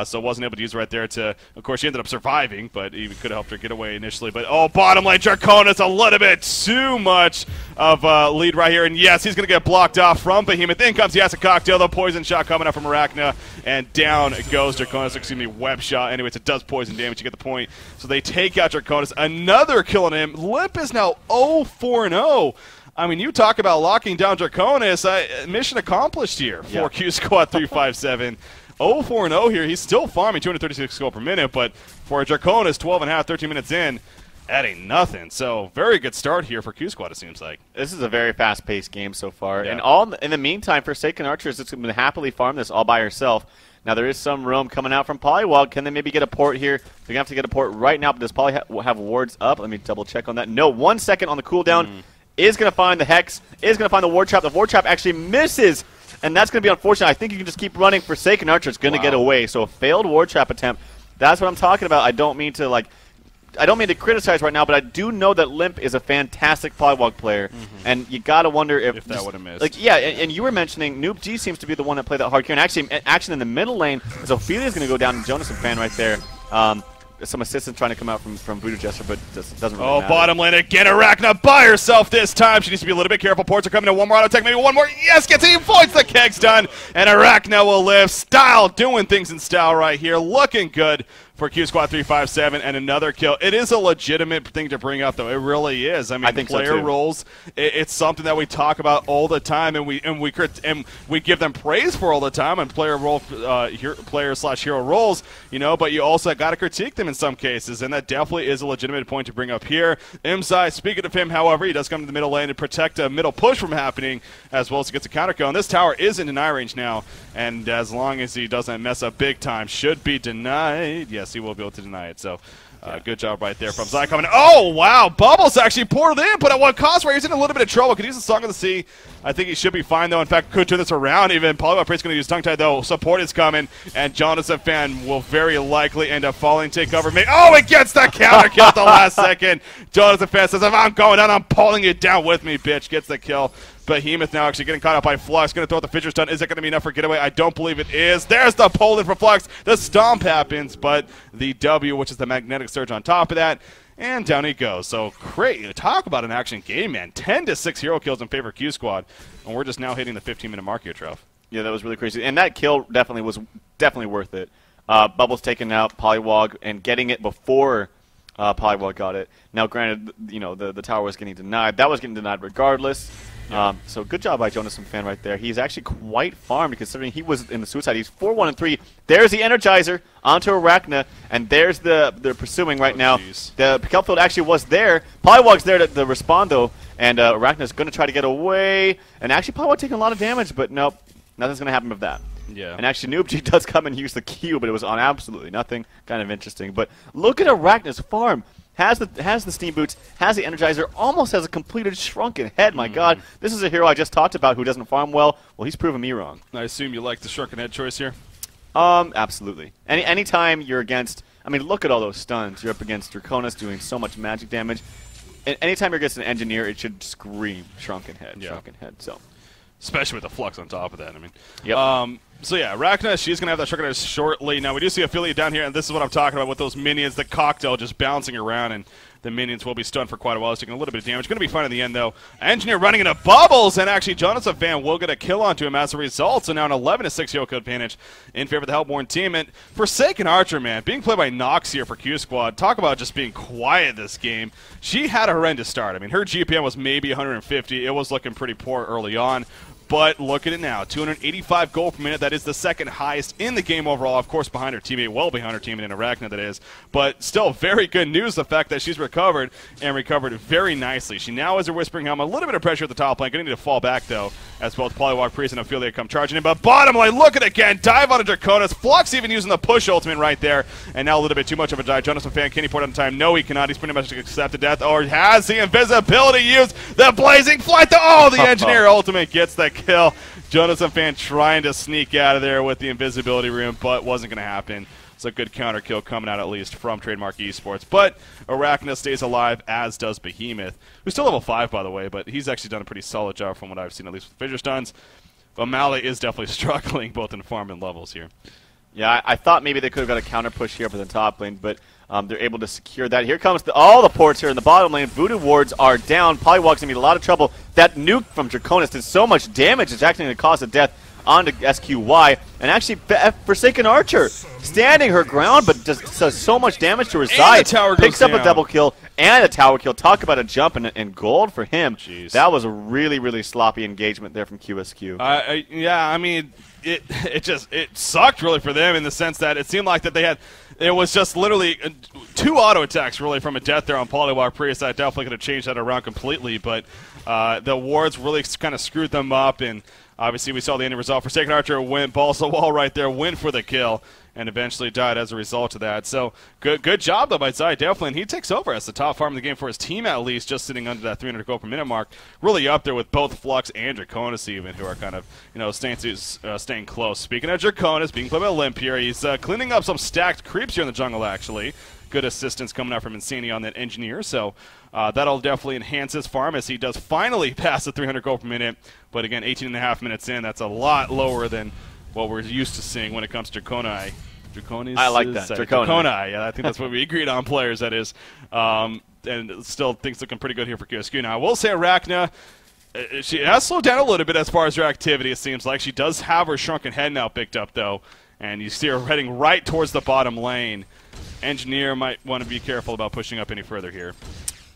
so wasn't able to use it right there to, of course, she ended up surviving, but even could have helped her get away initially. But, oh, bottom lane, Draconis, a little bit too much of lead right here, and yes, he's going to get blocked off from Behemoth. In comes the Acid Cocktail, the poison shot coming up from Arachne, and down goes Draconis, excuse me, web shot. Anyways, it does poison damage, you get the point. So they take out Draconis, another kill on him. Limp is now 0-4-0. I mean, you talk about locking down Draconis. Mission accomplished here for QsQ357. 0-4-0 here. He's still farming 236 gold per minute, but for a Draconis, 12.5, 13 minutes in, that ain't nothing. So very good start here for QsQ, it seems like. This is a very fast-paced game so far. Yeah. And in the meantime, Forsaken Archers is going to happily farm this all by herself. Now, there is some roam coming out from Polywog. Can they maybe get a port here? They're going to have to get a port right now, but does Poly have wards up? Let me double-check on that. No, 1 second on the cooldown. Is going to find the Hex. Is going to find the Ward Trap. The Ward Trap actually misses, and that's going to be unfortunate. I think you can just keep running. Forsaken Archer is going to get away. So a failed Ward Trap attempt. That's what I'm talking about. I don't mean to criticize right now, but I do know that Limp is a fantastic Polywog player, and you gotta wonder if that would have missed. Like, yeah, and you were mentioning Noob G seems to be the one that played that hard carry, and actually action in the middle lane is Ophelia's going to go down, and Jonas and Fan right there. Some assistance trying to come out from Voodoo Jester, but just doesn't really matter. Bottom lane again. Arachne by herself this time. She needs to be a little bit careful. Ports are coming in. One more auto attack, maybe one more. Yes, gets it. He avoids the Keg's done, and Arachne will live. Style doing things in style right here. Looking good for QsQ357, and another kill. It is a legitimate thing to bring up, though. It really is. I mean, think player so roles. It's something that we talk about all the time, and we give them praise for all the time on player/hero roles. You know, but you also got to critique them in some cases, and that definitely is a legitimate point to bring up here. Imzai, speaking of him, however, he does come to the middle lane and protect a middle push from happening, as well as he gets a counter kill. And this tower is in deny range now, and as long as he doesn't mess up big time, should be denied. Yes, he will be able to deny it. So good job right there from Zai coming. Oh, wow. Bubbles actually portaled in, but at what cost? Right, he's in a little bit of trouble. Could use the Song of the Sea. I think he should be fine, though. In fact, could turn this around even. Polywog Priest going to use Tongue Tie, though. Support is coming, and Jonas and Fan will very likely end up falling, take cover. Oh, it gets the counter kill at the last second. Jonas and Fan says, if I'm going down, I'm pulling you down with me, bitch. Gets the kill. Behemoth now actually getting caught up by Flux. Going to throw out the Fissure Stun. Is it going to be enough for getaway? I don't believe it is. There's the pull in for Flux. The Stomp happens, but the W, which is the Magnetic Surge on top of that, and down he goes. So great. Talk about an action game, man. 10-6 hero kills in favor of QsQ, and we're just now hitting the 15-minute mark here, Trev. Yeah, that was really crazy. And that kill definitely was worth it. Bubbles taking out Polywog and getting it before Polywog got it. Now, granted, you know, the tower was getting denied. That was getting denied regardless. Yeah. So good job by Jonas and Fan right there. He's actually quite farmed considering he was in the suicide. He's 4-1-3. There's the Energizer onto Arachne, and there's they're pursuing right now. Geez. The Kelp Field actually was there. Polywog's there to respond though, and Arachne's going to try to get away. And actually Polywog taking a lot of damage, but nope, nothing's going to happen with that. Yeah. And actually, Noobg does come and use the Q, but it was on absolutely nothing. Kind of interesting. But look at Arachna's farm. Has the Steam Boots, has the Energizer, almost has a completed Shrunken Head. My God, this is a hero I just talked about who doesn't farm well. Well, he's proven me wrong. I assume you like the Shrunken Head choice here? Absolutely. Anytime you're against, I mean, look at all those stuns. You're up against Draconis doing so much magic damage. And anytime you're against an Engineer, it should scream Shrunken Head, Shrunken Head. So, especially with the Flux on top of that. I mean, yep. So yeah, Arachna, she's going to have that Shrunken Head shortly. Now, we do see Affiliate down here, and this is what I'm talking about with those minions, the cocktail just bouncing around, and the minions will be stunned for quite a while. It's taking a little bit of damage. Going to be fine in the end, though. Engineer running into bubbles, and actually Jonathan Fan will get a kill onto him as a result. So now an 11-6 Yoko advantage in favor of the Hellborn team. And Forsaken Archer, man, being played by Nox here for Q Squad. Talk about just being quiet this game. She had a horrendous start. I mean, her GPM was maybe 150. It was looking pretty poor early on. But look at it now, 285 gold per minute. That is the second highest in the game overall. Of course, behind her teammate, well behind her teammate in Arachna, that is. But still, very good news, the fact that she's recovered, and recovered very nicely. She now has her Whispering Helm. A little bit of pressure at the top lane. Going to need to fall back, though, as both Polywog Priest and Ophelia come charging in. But bottom lane, look at it again. Dive on a Draconis. Flux even using the push ultimate right there. And now a little bit too much of a dive. Jonathan Fan, can he port on time? No, he cannot. He's pretty much accepted death. Or has the invisibility used. The Blazing Flight. Oh, the Engineer ultimate gets the kill. Jonathan Fan trying to sneak out of there with the invisibility room, but wasn't going to happen. It's a good counter kill coming out at least from Trademark Esports. But Arachna stays alive, as does Behemoth, who's still level 5, by the way, but he's actually done a pretty solid job from what I've seen, at least with Fissure Stuns. O'Malley is definitely struggling both in farm and levels here. Yeah, I thought maybe they could have got a counter push here for the top lane, but they're able to secure that. Here comes all the ports here in the bottom lane. Voodoo wards are down. Polywog's going to be in a lot of trouble. That nuke from Draconis did so much damage, it's actually going to cause a death onto SQY. And actually, Forsaken Archer standing her ground, but does so much damage to her side. Picks up a double kill and a tower kill. Talk about a jump and gold for him. Jeez. That was a really, really sloppy engagement there from QsQ. Yeah, I mean, it sucked really for them in the sense that it seemed like that they had. It was just literally 2 auto attacks really from a death there on Polywog Priest. That definitely could have changed that around completely, but the wards really kind of screwed them up, and obviously we saw the ending result. Forsaken Archer went balls to the wall right there, went for the kill, and eventually died as a result of that. So good job though by Zai, definitely, and he takes over as the top farm in the game for his team at least, just sitting under that 300 gold per minute mark, really up there with both Flux and Draconis even, who are kind of staying close. Speaking of Draconis, being played by Limp here, he's cleaning up some stacked creeps here in the jungle actually. Good assistance coming out from Insanity on that Engineer, so that'll definitely enhance his farm as he does finally pass the 300 gold per minute. But again, 18.5 minutes in, that's a lot lower than what we're used to seeing when it comes to Draconis. I like that. Draconis, yeah, I think that's what we agreed on, players, that is. And still things looking pretty good here for QsQ. Now, I will say Arachna, she has slowed down a little bit as far as her activity, it seems like. She does have her Shrunken Head now picked up, though, and you see her heading right towards the bottom lane. Engineer might want to be careful about pushing up any further here.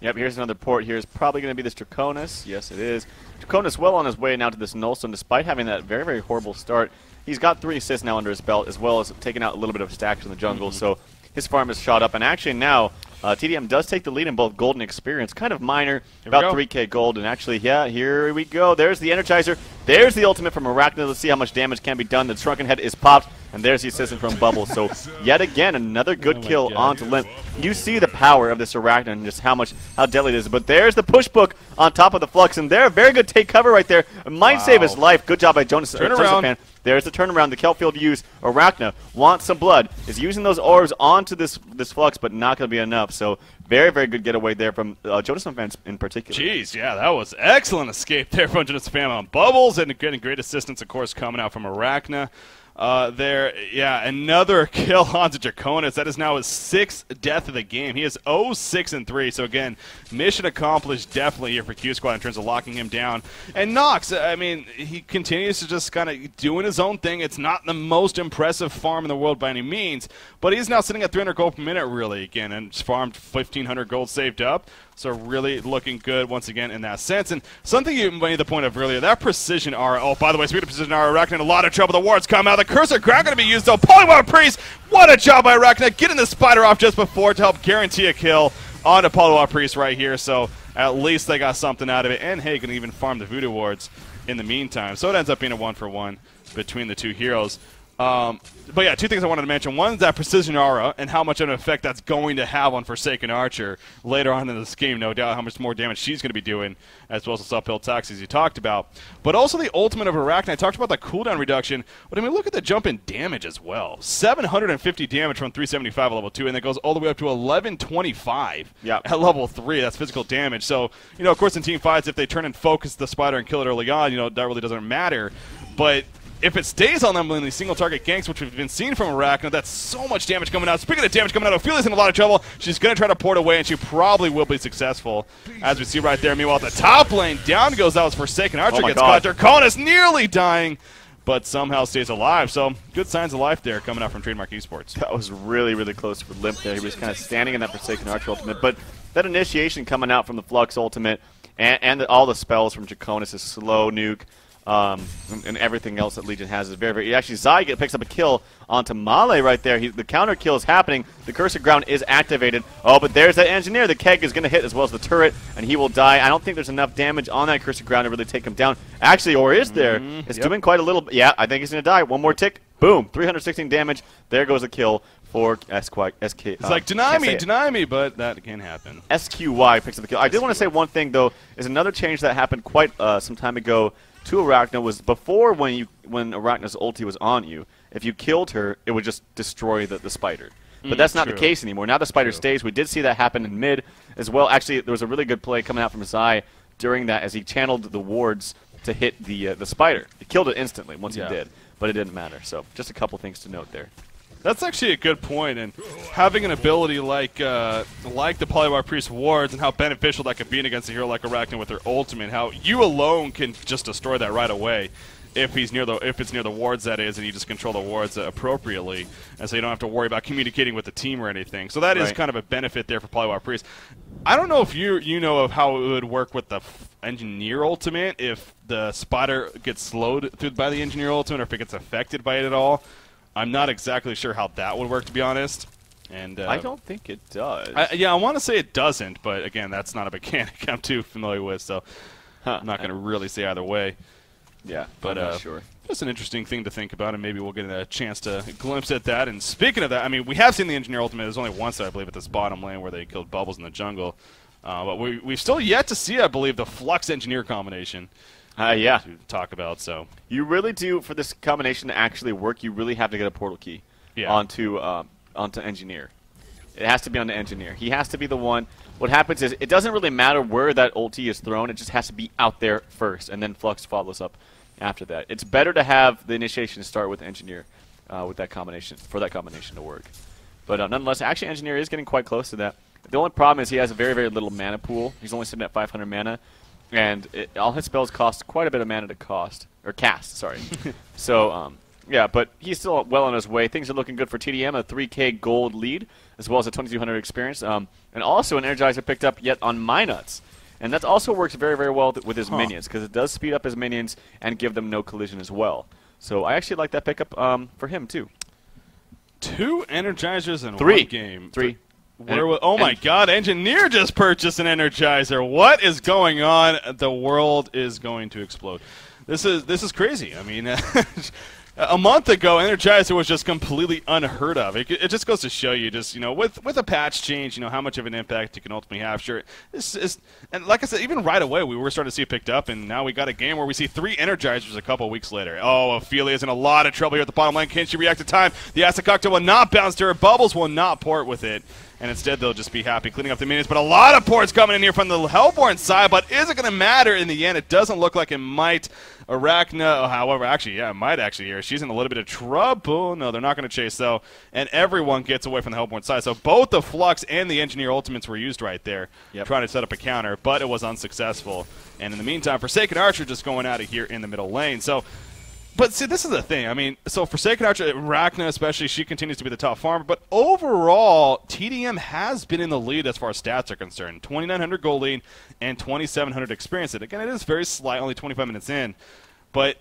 Yep, here's another port. Here's probably going to be this Draconis. Yes, it is. Draconis well on his way now to this Nullstone, despite having that very, very horrible start. He's got 3 assists now under his belt, as well as taking out a little bit of stacks in the jungle, so his farm is shot up. And actually now, tdM does take the lead in both gold and experience. Kind of minor, about 3k gold. And actually, yeah, here we go. There's the Energizer. There's the ultimate from Arachna. Let's see how much damage can be done. The Shrunken Head is popped. And there's the assistant from Bubble. So yet again, another good kill onto Limp. You see the power of this Arachna and just how deadly it is. But there's the push book on top of the Flux. And there, very good take cover right there. It might save his life. Good job by Jonas. Turn around. There's the turnaround. The Kelfield use. Arachna wants some blood. Is using those orbs onto this Flux, but not going to be enough. So very, very good getaway there from Jonas fans in particular. Jeez, yeah, that was excellent escape there from Jonas fan on Bubbles, and getting great assistance, of course, coming out from Arachna. Another kill onto Draconis. That is now his 6th death of the game. He is 0-6-3. So again, mission accomplished definitely here for Q Squad in terms of locking him down. And Nox, I mean, he continues to just kind of doing his own thing. It's not the most impressive farm in the world by any means, but he's now sitting at 300 gold per minute really again, and farmed 1,500 gold saved up. So really looking good once again in that sense. And something you made the point of earlier, that precision R. Oh, by the way, speed of precision R, Arachna in a lot of trouble. The wards come out. The cursor ground going to be used though. Polywog Priest, what a job by Arachna, getting the spider off just before to help guarantee a kill onto Polywog Priest right here. So at least they got something out of it. And hey, can even farm the Voodoo wards. in the meantime. So it ends up being a 1-for-1 between the two heroes. But yeah, two things I wanted to mention. One is that Precision Aura and how much of an effect that's going to have on Forsaken Archer later on in this game, no doubt, how much more damage she's going to be doing, as well as the uphill attacks as you talked about. But also the ultimate of Arachne. I talked about the cooldown reduction, but I mean, look at the jump in damage as well. 750 damage from 375 at level 2, and it goes all the way up to 1125 at level 3. That's physical damage. So, you know, of course, in team fights, if they turn and focus the spider and kill it early on, you know, that really doesn't matter. But if it stays on them in these single-target ganks, which we've been seeing from Arachne, that's so much damage coming out. Speaking of damage coming out, Ophelia's in a lot of trouble. She's going to try to port away, and she probably will be successful, as we see right there. Meanwhile, at the top lane, down goes out as Forsaken Archer gets caught. Draconis nearly dying, but somehow stays alive. So good signs of life there coming out from Trademark Esports. That was really, really close for Limp there. He was kind of standing in that Forsaken Archer ultimate, but that initiation coming out from the Flux ultimate and all the spells from Draconis' slow nuke, and everything else that Legion has is very, very... Actually, Zai picks up a kill onto Male right there. The counter kill is happening. The Curse of Ground is activated. Oh, but there's that Engineer. The keg is going to hit as well as the turret, and he will die. I don't think there's enough damage on that Curse of Ground to really take him down. Actually, or is there? It's doing quite a little... Yeah, I think he's going to die. One more tick. Boom. 316 damage. There goes a kill for SK. It's like, deny me, but that can't happen. SQY picks up the kill. I did want to say one thing, though, is another change that happened quite some time ago to Arachne was before when Arachne's ulti was on you, if you killed her, it would just destroy the spider. But that's not the case anymore. Now the spider stays. We did see that happen in mid as well. Actually, there was a really good play coming out from Zai during that as he channeled the wards to hit the spider. He killed it instantly once he did, but it didn't matter. So just a couple things to note there. That's actually a good point, and having an ability like the Polywire Priest wards and how beneficial that could be against a hero like Arachne with her ultimate, how you alone can just destroy that right away if it's near the wards, that is, and you just control the wards appropriately, and so you don't have to worry about communicating with the team or anything. So that is kind of a benefit there for Polywire Priest. I don't know if you know of how it would work with the Engineer ultimate, if the spider gets slowed through by the Engineer ultimate, or if it gets affected by it at all. I'm not exactly sure how that would work, to be honest. And I don't think it does. I want to say it doesn't, but again, that's not a mechanic I'm too familiar with, so I'm not going to really say either way. Yeah, but I'm not sure. Just an interesting thing to think about, and maybe we'll get a chance to glimpse at that. And speaking of that, I mean, we have seen the Engineer ultimate. There's only once, I believe, at this bottom lane where they killed Bubbles in the jungle. But we've still yet to see, I believe, the Flux Engineer combination. To talk about. So you really do, for this combination to actually work, you really have to get a portal key onto Engineer. It has to be on the Engineer. He has to be the one. What happens is it doesn't really matter where that ulti is thrown. It just has to be out there first, and then Flux follows up after that. It's better to have the initiation start with Engineer with that combination, for that combination to work. But nonetheless, actually Engineer is getting quite close to that. The only problem is he has a very, very little mana pool. He's only sitting at 500 mana. And all his spells cost quite a bit of mana to cast, sorry. So, yeah, but he's still well on his way. Things are looking good for tdM, a 3K gold lead, as well as a 2200 experience. And also an Energizer picked up yet on Minuts. And that also works very, very well with his minions, because it does speed up his minions and give them no collision as well. So I actually like that pickup for him, too. 2 Energizers in one game. 3. Oh my God! Engineer just purchased an Energizer. What is going on? The world is going to explode. This is crazy. I mean, a month ago, Energizer was just completely unheard of. It just goes to show you, just with a patch change, how much of an impact you can ultimately have. Sure, and like I said, even right away, we were starting to see it picked up, and now we got a game where we see 3 Energizers a couple weeks later. Oh, Ophelia's in a lot of trouble here at the bottom lane. Can she react to time? The Acid Cocktail will not bounce to her. Bubbles will not port with it. And instead, they'll just be happy cleaning up the minions. But a lot of ports coming in here from the Hellborn side. But is it going to matter in the end? It doesn't look like it might. Arachne, however, actually, yeah, it might actually here. She's in a little bit of trouble. No, they're not going to chase, though. And everyone gets away from the Hellborn side. So both the Flux and the Engineer ultimates were used right there, trying to set up a counter. But it was unsuccessful. And in the meantime, Forsaken Archer just going out of here in the middle lane. So... But see, this is the thing. I mean, so Forsaken Archer, Arachne especially, she continues to be the top farmer. But overall, tdM has been in the lead as far as stats are concerned. 2,900 gold lead and 2,700 experience. Again, it is very slight, only 25 minutes in. But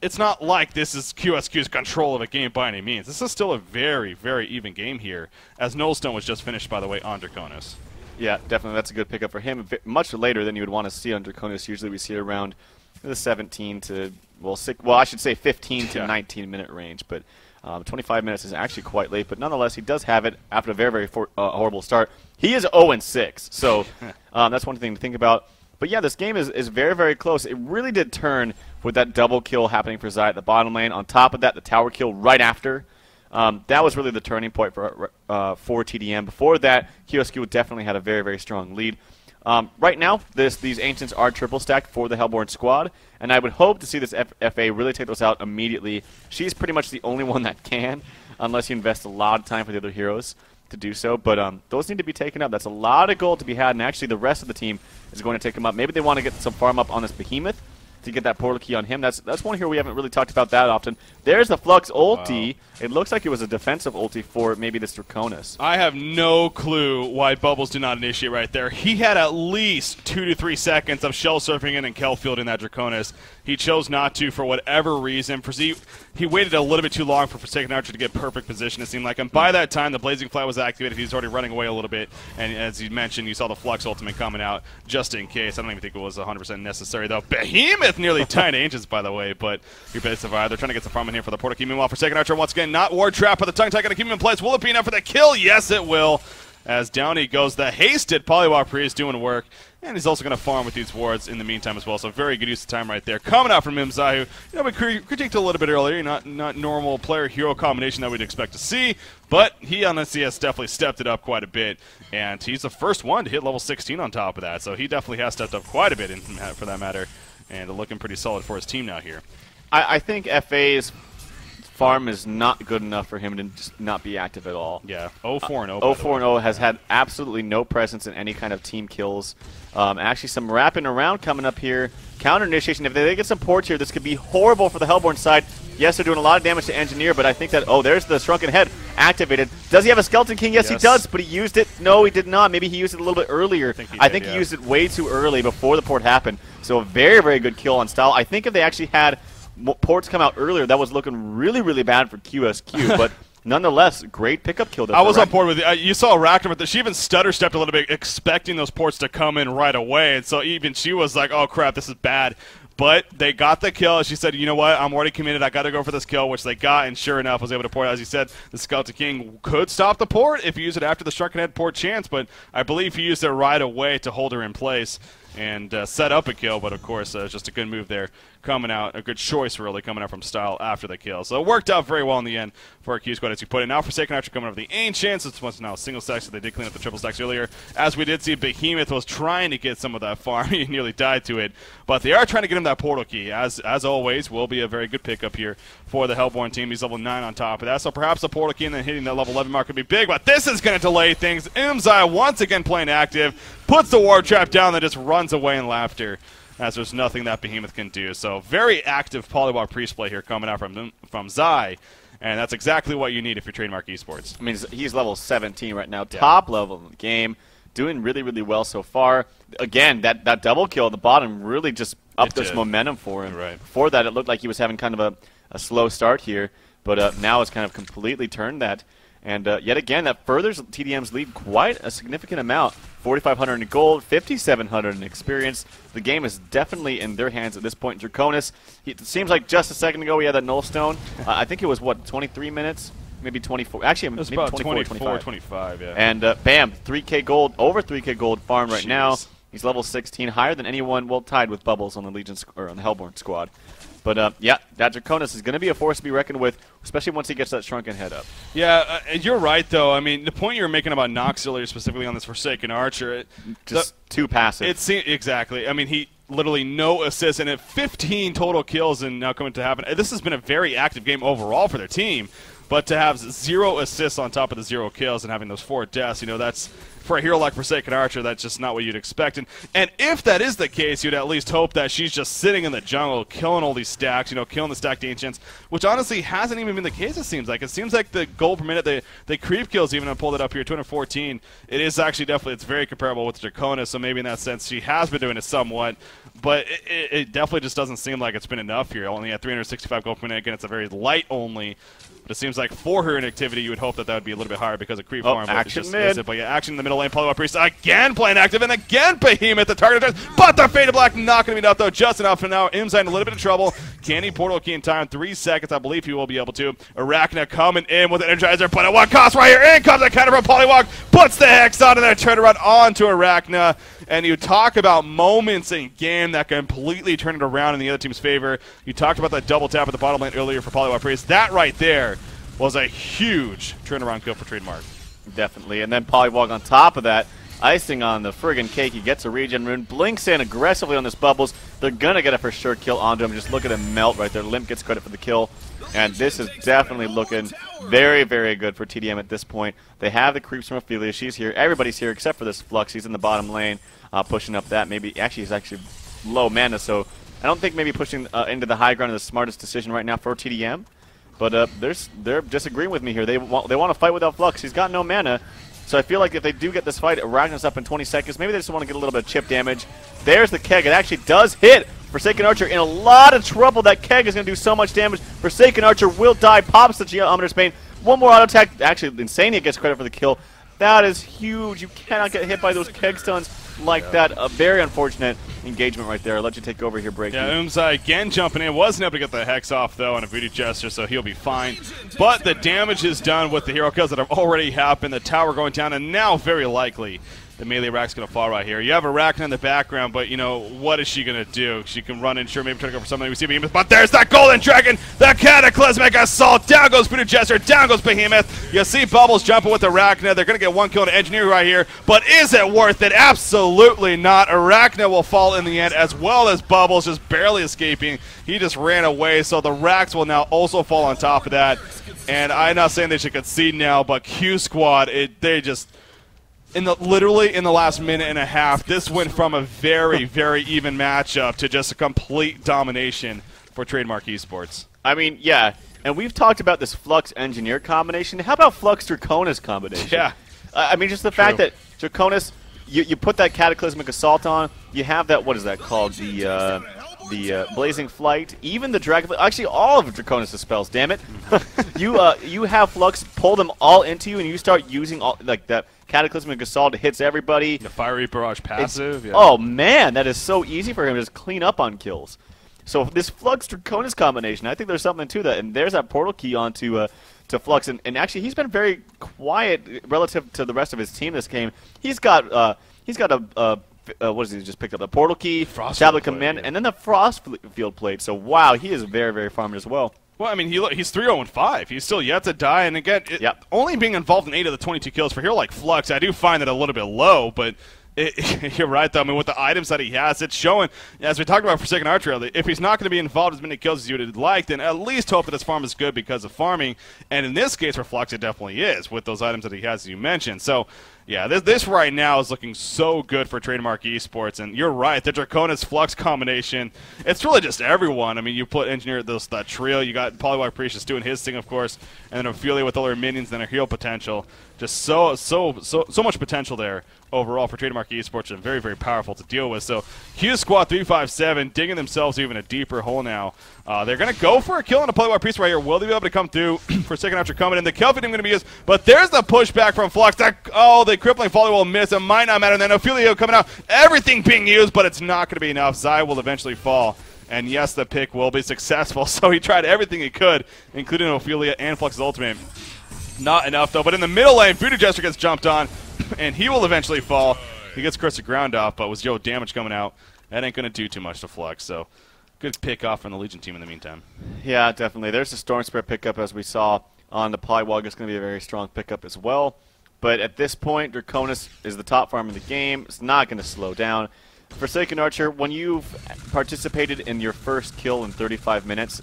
it's not like this is QsQ's control of a game by any means. This is still a very, very even game here, as Nullstone was just finished, by the way, on Draconis. Yeah, definitely. That's a good pickup for him. Much later than you would want to see on Draconis. Usually we see it around the 17 to, well, I should say 15 to 19-minute range. But 25 minutes is actually quite late. But nonetheless, he does have it after a very, very horrible start. He is 0-6, so that's one thing to think about. But yeah, this game is very, very close. It really did turn with that double kill happening for Zai at the bottom lane. On top of that, the tower kill right after. That was really the turning point for tdM. Before that, QsQ definitely had a very, very strong lead. Right now, these Ancients are triple stacked for the Hellborn squad, and I would hope to see this FA really take those out immediately. She's pretty much the only one that can, unless you invest a lot of time for the other heroes to do so. But those need to be taken up. That's a lot of gold to be had, and actually the rest of the team is going to take them up. Maybe they want to get some farm up on this Behemoth to get that portal key on him. That's one hero we haven't really talked about that often. There's the Flux ulti. Wow. It looks like it was a defensive ulti for maybe this Draconis. I have no clue why Bubbles did not initiate right there. He had at least 2 to 3 seconds of shell surfing in and Kelfield in that Draconis. He chose not to for whatever reason. He waited a little bit too long for Forsaken Archer to get perfect position, it seemed like. And by that time, the Blazing Flag was activated. He was already running away a little bit. And as you mentioned, you saw the Flux ultimate coming out just in case. I don't even think it was 100% necessary, though. Behemoth nearly 10 inches, by the way. But you're better survive. They're trying to get some farm in here for the portal key. Meanwhile, Forsaken Archer, once again, not Ward Trap, but the Tongue Tie going to keep him in place. Will it be enough for the kill? Yes, it will. As Downey goes, the hasted Polywalk Priest doing work. And he's also going to farm with these wards in the meantime as well. So very good use of time right there. Coming out from Mimzai, who we critiqued a little bit earlier. Not normal player-hero combination that we'd expect to see. But he honestly has definitely stepped it up quite a bit. And he's the first one to hit level 16 on top of that. So he definitely has stepped up quite a bit for that matter. And looking pretty solid for his team now here. I think FA's farm is not good enough for him to just not be active at all. Yeah, 0-4-0. 0-4-0 has had absolutely no presence in any kind of team kills. Actually, some wrapping around coming up here. Counter initiation. If they get some ports here, this could be horrible for the Hellborn side. Yes, they're doing a lot of damage to Engineer, but I think that, there's the Shrunken Head activated. Does he have a Skeleton King? Yes, he does, but he used it. No, he did not. Maybe he used it a little bit earlier. I think he used it way too early before the port happened. So a very, very good kill on Style. I think if they actually had ports come out earlier, that was looking really, really bad for QsQ, but nonetheless, great pickup kill. I was on board with you. You saw Arachne, but she even stutter-stepped a little bit, expecting those ports to come in right away, and so even she was like, oh, crap, this is bad. But they got the kill. She said, you know what, I'm already committed. I got to go for this kill, which they got, and sure enough, was able to port. As you said, the Skeleton King could stop the port if you use it after the Shrunken Head port chance, but I believe he used it right away to hold her in place and set up a kill, but of course, just a good move there coming out, a good choice really coming out from Style after the kill. So it worked out very well in the end for our Q squad, as you put it. Now Forsaken Archer coming over the Ancients. It's once now a single stack, so they did clean up the triple stacks earlier. As we did see, Behemoth was trying to get some of that farm. He nearly died to it, but they are trying to get him that portal key. As always, will be a very good pickup here for the Hellborn team. He's level 9 on top of that, so perhaps the portal key and then hitting that level 11 mark could be big, but this is going to delay things. Imzai once again playing active, puts the ward trap down, then just runs away in laughter, as there's nothing that Behemoth can do. So very active Polywalk Priest play here coming out from Zai, and that's exactly what you need if you're Trademark Esports. I mean, he's level 17 right now, top level in the game, doing really, really well so far. Again, that double kill at the bottom really just upped this momentum for him. Right. Before that, it looked like he was having kind of a slow start here, but now it's kind of completely turned that. And yet again, that furthers tdM's lead quite a significant amount. 4,500 in gold, 5,700 in experience. The game is definitely in their hands at this point. Draconis, it seems like just a second ago we had that Null Stone. I think it was, what, 23 minutes? Maybe 24. Actually, it was maybe about 24, 25, yeah. And bam, 3K gold, over 3K gold farm right now. He's level 16, higher than anyone, well tied with Bubbles on the Legion or on the Hellborn squad. But yeah, that Draconis is going to be a force to be reckoned with, especially once he gets that Shrunken Head up. Yeah, you're right, though. I mean, the point you were making about Nox earlier, specifically on this Forsaken Archer, just too passive. Exactly. I mean, he literally no assists, and at 15 total kills and now coming to happen. This has been a very active game overall for their team, but to have 0 assists on top of the 0 kills and having those 4 deaths, that's for a hero like Forsaken Archer, that's just not what you'd expect. And if that is the case, you'd at least hope that she's just sitting in the jungle, killing all these stacks, killing the stacked Ancients, which honestly hasn't even been the case, it seems like. It seems like the gold per minute, the creep kills, even I pulled it up here, 214, it is actually definitely, it's very comparable with Draconis, so maybe in that sense she has been doing it somewhat, but it definitely just doesn't seem like it's been enough here. Only at 365 gold per minute, again, it's a very light only. But it seems like for her inactivity, you would hope that would be a little bit higher because of creep farm. Action mid. But yeah, action in the middle. middle lane. Polywock Priest again playing active, and again Behemoth, the target returns, but the Faded Black not going to be enough, though. Just enough, and now Imzai in a little bit of trouble. Can he portal key in time? 3 seconds, I believe he will be able to. Arachna coming in with an Energizer, but at what cost right here? In comes a counter from Polywock, puts the Hex on, and then turn around onto Arachna. And you talk about moments in game that completely turn it around in the other team's favor. You talked about that double tap at the bottom lane earlier for Polywock Priest. That right there was a huge turnaround kill for Trademark. Definitely. And then Polywock on top of that, icing on the friggin' cake. He gets a regen rune, blinks in aggressively on this Bubbles. They're going to get a for sure kill onto him. Just look at him melt right there. Limp gets credit for the kill. And this is definitely looking very, very good for tdM at this point. They have the creeps from Ophelia. She's here. Everybody's here except for this Flux. He's in the bottom lane, pushing up that. Maybe actually he's actually low mana, so I don't think maybe pushing into the high ground is the smartest decision right now for tdM. But they're disagreeing with me here. They want to fight without Flux. He's got no mana. So I feel like if they do get this fight, Arachna's up in 20 seconds. Maybe they just want to get a little bit of chip damage. There's the keg. It actually does hit. Forsaken Archer in a lot of trouble. That keg is going to do so much damage. Forsaken Archer will die. Pops the Geometer's Bane. One more auto attack. Actually, Insania gets credit for the kill. That is huge. You cannot get hit by those keg stuns like that. A very unfortunate engagement right there. I'll let you take over here, Breaky. Yeah, Umzai again jumping in. Wasn't able to get the Hex off, though, on a Voodoo Jester, so he'll be fine. But the damage is done with the hero kills that have already happened. The tower going down, and now very likely the melee rack's going to fall right here. You have Arachna in the background, but, you know, what is she going to do? She can run in, sure, maybe try to go for something. We see Behemoth, but there's that Golden Dragon, the Cataclysmic Assault. Down goes Voodoo Jester, down goes Behemoth. You see Bubbles jumping with Arachna. They're going to get 1 kill to Engineer right here, but is it worth it? Absolutely not. Arachna will fall in the end, as well as Bubbles, just barely escaping. He just ran away, so the racks will now also fall on top of that. And I'm not saying they should concede now, but Q Squad, they just... literally in the last minute and a half, this went from a very, very even matchup to just a complete domination for Trademark Esports. I mean, yeah, and we've talked about this Flux Engineer combination. How about Flux Draconis combination? Yeah. I mean, just the fact that Draconis, you put that Cataclysmic Assault on, you have that, what is that called, the Blazing Flight, even the Dragon Flight, actually all of Draconis' spells, damn it. You have Flux pull them all into you, and you start using all, like that Cataclysmic Assault hits everybody. The Fiery Barrage passive. Yeah. Oh man, that is so easy for him to just clean up on kills. So this Flux Draconis combination, I think there's something to that. And there's that portal key onto to Flux, and actually he's been very quiet relative to the rest of his team this game. He's got a what is he just picked up? The portal key, tablet command, and then the Frost Field Plate. So wow, he is very, very farmed as well. Well, I mean, he's 3-0-5. He's still yet to die, and again, only being involved in 8 of the 22 kills for a hero like Flux, I do find that a little bit low, but you're right, though. I mean, with the items that he has, it's showing, as we talked about Forsaken Archer, if he's not going to be involved as many kills as you would like, then at least hope that his farm is good because of farming, and in this case for Flux, it definitely is, with those items that he has, as you mentioned. So, yeah, this right now is looking so good for Trademark Esports, and you're right, the Draconis Flux combination, it's really just everyone. I mean, you put Engineer, that trio, you got Polywock Priest just doing his thing, of course, and then Ophelia with all her minions and her heal potential. Just so much potential there overall for Trademark Esports, and very, very powerful to deal with. So QsQ357 digging themselves even a deeper hole now. They're going to go for a kill on a Polywock Priest right here. Will they be able to come through for second after coming in? The kill feeding going to be used, but there's the pushback from Flux. The crippling volley will miss. It might not matter. And then Ophelia coming out. Everything being used, but it's not going to be enough. Zai will eventually fall. And yes, the pick will be successful. So he tried everything he could, including Ophelia and Flux's ultimate. Not enough, though. But in the middle lane, Voodoo Jester gets jumped on, and he will eventually fall. He gets Curse of Ground off, but with zero damage coming out, that ain't going to do too much to Flux. So good pick off from the Legion team in the meantime. Yeah, definitely. There's the Storm Spirit pickup, as we saw on the Polywog. It's going to be a very strong pickup as well. But at this point, Draconis is the top farm in the game. It's not going to slow down. Forsaken Archer, when you've participated in your first kill in 35 minutes,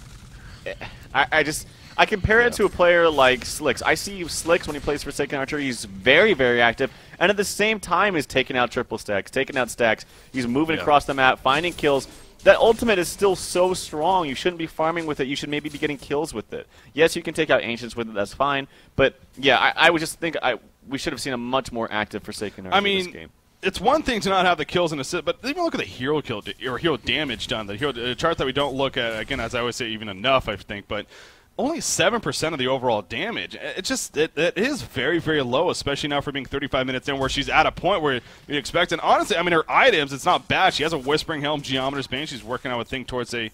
I compare it to a player like Slicks. I see Slicks when he plays Forsaken Archer. He's very, very active. And at the same time, he's taking out triple stacks, taking out stacks. He's moving across the map, finding kills. That ultimate is still so strong. You shouldn't be farming with it. You should maybe be getting kills with it. Yes, you can take out Ancients with it. That's fine. But, yeah, I would just think we should have seen a much more active Forsaken Archer in this game. It's one thing to not have the kills in assist, but even look at the hero kill or hero damage done. The hero chart that we don't look at, again, as I always say, even enough, I think. But only 7% of the overall damage. It is very, very low, especially now for being 35 minutes in, where she's at a point where you expect. And honestly, I mean, her items, it's not bad. She has a Whispering Helm, Geometer's Bane. She's working, I would think, towards a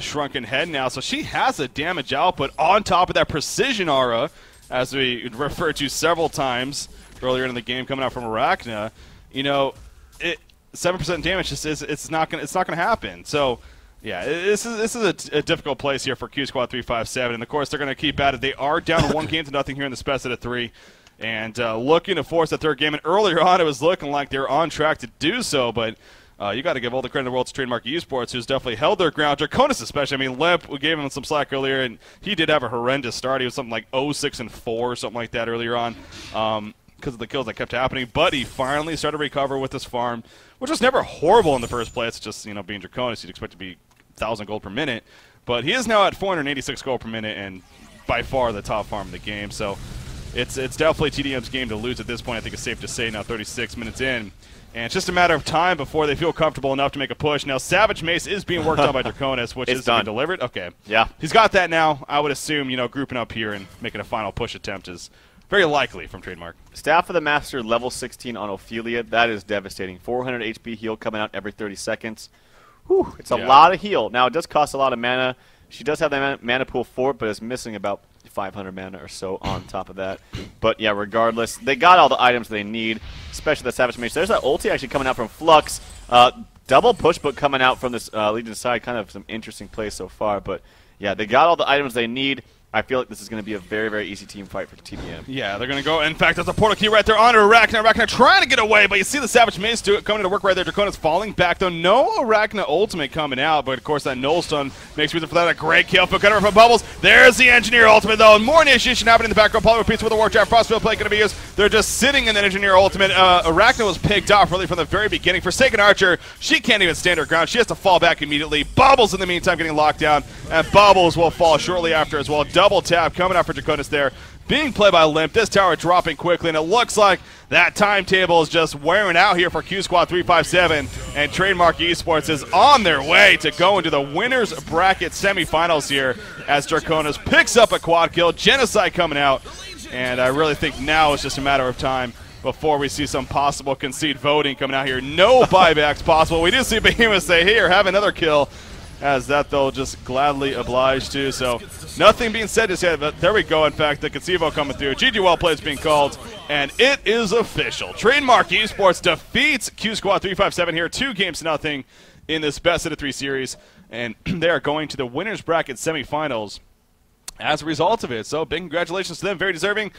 Shrunken Head now. So she has a damage output on top of that Precision Aura, as we referred to several times earlier in the game coming out from Arachna. You know, 7% damage just is it's not gonna happen. So. Yeah, this is a difficult place here for QsQ357, and of course they're going to keep at it. They are down 1-0 here in this best of 3, and looking to force the third game. And earlier on, it was looking like they were on track to do so, but you got to give all the credit in the world to Trademark Esports, who's definitely held their ground. Draconis especially. I mean, Limp, we gave him some slack earlier, and he did have a horrendous start. He was something like 0-6-4 or something like that earlier on. Because of the kills that kept happening, but he finally started to recover with this farm, which was never horrible in the first place. It's just, you know, being Draconis, you'd expect to be 1,000 gold per minute, but he is now at 486 gold per minute and by far the top farm in the game. So it's definitely tdM's game to lose at this point. I think it's safe to say now, 36 minutes in, and it's just a matter of time before they feel comfortable enough to make a push. Now Savage Mace is being worked on by Draconis, which is being delivered. Okay, yeah, he's got that now. I would assume, you know, grouping up here and making a final push attempt is very likely from Trademark. Staff of the Master level 16 on Ophelia. That is devastating. 400 HP heal coming out every 30 seconds. Whew, it's a lot of heal. Now, it does cost a lot of mana. She does have the mana pool for it, but is missing about 500 mana or so on top of that. But, yeah, regardless, they got all the items they need, especially the Savage Mage. There's that ulti actually coming out from Flux. Double push book coming out from this Legion side. Kind of some interesting plays so far. But, yeah, they got all the items they need. I feel like this is going to be a very, very easy team fight for tdM. Yeah, they're going to go. In fact, there's a portal key right there on Arachna. Arachna trying to get away, but you see the Savage Mace do it, coming to work right there. Draconis falling back, though. No Arachna ultimate coming out, but of course that Null Stun makes reason for that. A great kill for Cutter from Bubbles. There's the Engineer ultimate, though. And more initiation happening in the background. Poly repeats with the Warcraft. Frostfield play going to be used. They're just sitting in that Engineer ultimate. Arachna was picked off really from the very beginning. Forsaken Archer, she can't even stand her ground. She has to fall back immediately. Bubbles in the meantime getting locked down, and Bubbles will fall shortly after as well. Double tap coming out for Draconis there. Being played by Limp. This tower dropping quickly, and it looks like that timetable is just wearing out here for QsQ357, and Trademark Esports is on their way to go into the winner's bracket semifinals here as Draconis picks up a quad kill. Genocide coming out, and I really think now it's just a matter of time before we see some possible concede voting coming out here. No buybacks possible. We do see Behemoth say, here, have another kill. As that, though, just gladly obliged to. So nothing being said just yet, but there we go. In fact, the Concevo coming through. GG well played is being called, and it is official. Trademark Esports defeats QsQ357 here 2-0 in this best of 3 series, and they are going to the winner's bracket semifinals as a result of it. So big congratulations to them. Very deserving.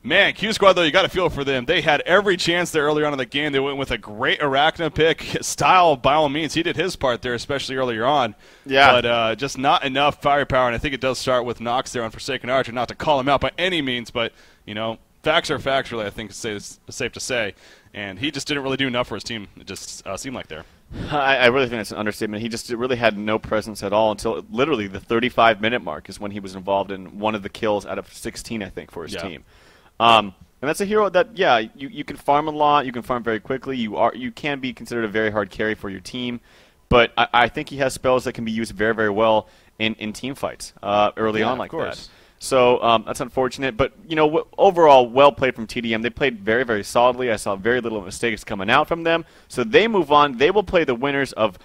Man, QsQ, though, you got to feel for them. They had every chance there earlier on in the game. They went with a great Arachna pick. Style, by all means, he did his part there, especially earlier on. Yeah. But just not enough firepower, and I think it does start with Nox there on Forsaken Archer. Not to call him out by any means, but, you know, facts are facts, really, I think it's safe to say. And he just didn't really do enough for his team, it just seemed like there. I really think it's an understatement. He just really had no presence at all until literally the 35-minute mark is when he was involved in one of the kills out of 16, I think, for his team. And that's a hero that, yeah, you can farm a lot, you can farm very quickly, you can be considered a very hard carry for your team, but I think he has spells that can be used very, very well in team fights early on like that. So that's unfortunate, but you know, overall, well played from tdM. They played very, very solidly. I saw very little mistakes coming out from them. So they move on. They will play the winners of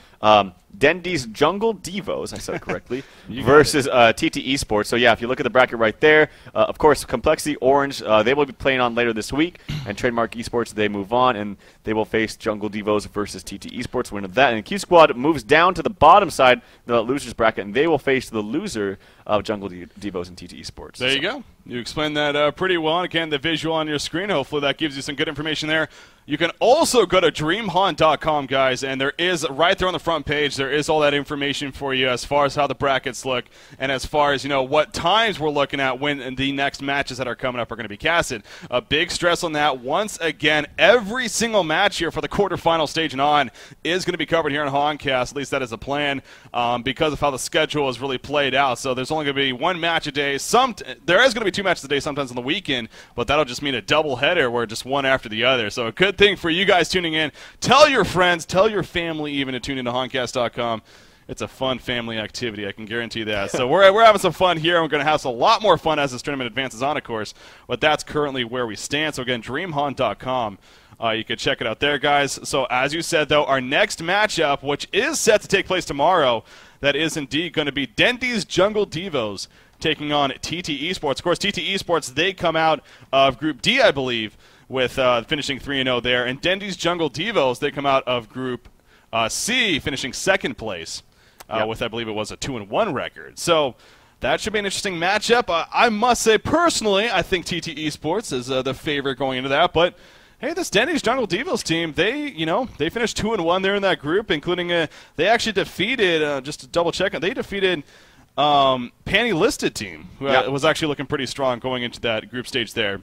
Dendy's Jungle Devos, I said it correctly, versus TT Esports. So yeah, if you look at the bracket right there, of course, Complexity Orange, they will be playing on later this week, and Trademark Esports, they move on, and they will face Jungle Devos versus TT Esports, winner of that. And Q Squad moves down to the bottom side, the losers bracket, and they will face the loser of Jungle Devos and TT Esports. There you go. You explained that pretty well. And again, the visual on your screen, hopefully that gives you some good information there. You can also go to DreamHoN.com, guys, and there is, right there on the front page, there is all that information for you as far as how the brackets look and as far as, you know, what times we're looking at when the next matches that are coming up are going to be casted. A big stress on that. Once again, every single match here for the quarterfinal stage and on is going to be covered here on HoNcast. At least that is the plan because of how the schedule is really played out. So there's only going to be one match a day. There is going to be 2 matches a day sometimes on the weekend, but that'll just mean a double header where just one after the other. So a good thing for you guys tuning in. Tell your friends, tell your family even to tune into HoNcast.com it's a fun family activity. I can guarantee that. So we're having some fun here. And we're going to have a lot more fun as this tournament advances on, of course. But that's currently where we stand. So again, DreamHoN.com. You can check it out there, guys. So as you said, though, our next matchup, which is set to take place tomorrow, that is indeed going to be Dendy's Jungle Devos taking on TT Esports. Of course, TT Esports, they come out of Group D, I believe, with finishing 3-0 there. And Dendy's Jungle Devos, they come out of Group C, finishing second place with, I believe it was a 2-1 record. So that should be an interesting matchup. I must say, personally, I think TT Esports is the favorite going into that. But hey, this Denny's Jungle Devos team, they finished 2-1 there in that group, including they actually defeated, just to double check, they defeated Panty Listed team, who was actually looking pretty strong going into that group stage there.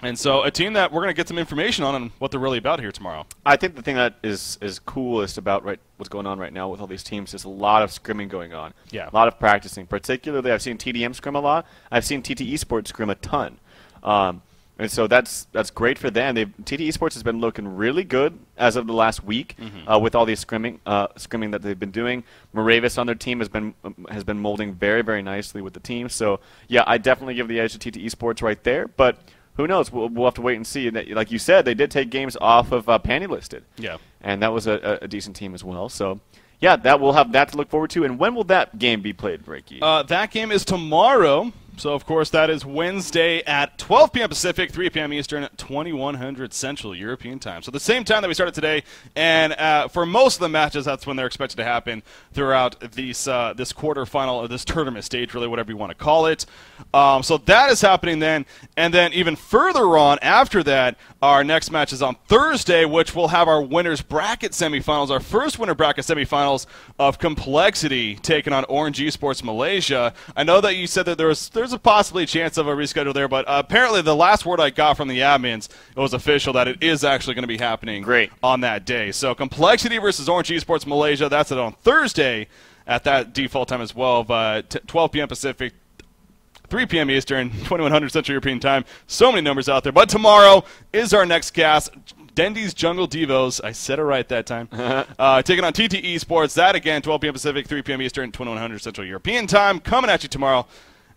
And so a team that we're going to get some information on what they're really about here tomorrow. I think the thing that is coolest about what's going on right now with all these teams is a lot of scrimming going on. Yeah. A lot of practicing. Particularly, I've seen tdM scrim a lot. I've seen TT Esports scrim a ton. And so that's great for them. TT Esports has been looking really good as of the last week with all these scrimming that they've been doing. Moravis on their team has been molding very, very nicely with the team. So yeah, I definitely give the edge to TT Esports right there. But who knows? We'll have to wait and see. Like you said, they did take games off of Panty Listed. Yeah. And that was a decent team as well. So yeah, we'll have that to look forward to. And when will that game be played, Reiki? That game is tomorrow. So, of course, that is Wednesday at 12 p.m. Pacific, 3 p.m. Eastern, 2100 Central European Time. So the same time that we started today, and for most of the matches, that's when they're expected to happen throughout this quarterfinal, or this tournament stage, really, whatever you want to call it. So that is happening then. And then even further on after that, our next match is on Thursday, which will have our winners bracket semifinals, our first winner bracket semifinals of Complexity taking on Orange Esports Malaysia. I know that you said that there's a possibly chance of a reschedule there, but apparently the last word I got from the admins, it was official that it is actually going to be happening on that day. So Complexity versus Orange Esports Malaysia, that's it on Thursday at that default time as well of 12 p.m. Pacific, 3 p.m. Eastern, 2100 Central European Time. So many numbers out there. But tomorrow is our next cast. Dendy's Jungle Devos. I said it right that time. Taking on TT Esports. That, again, 12 p.m. Pacific, 3 p.m. Eastern, 2100 Central European Time. Coming at you tomorrow.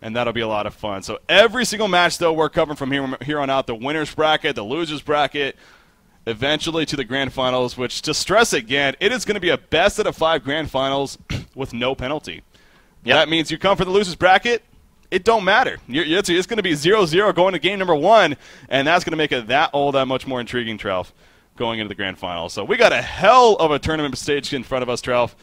And that'll be a lot of fun. So every single match, though, we're covering from here on out. The winner's bracket, the loser's bracket, eventually to the grand finals, which, to stress again, it is going to be a best-out-of-5 grand finals with no penalty. Yep. That means you come for the loser's bracket, it don't matter. It's going to be 0-0 going to game number 1, and that's going to make it that much more intriguing, Trelf, going into the grand final. So we got a hell of a tournament stage in front of us, Trelf.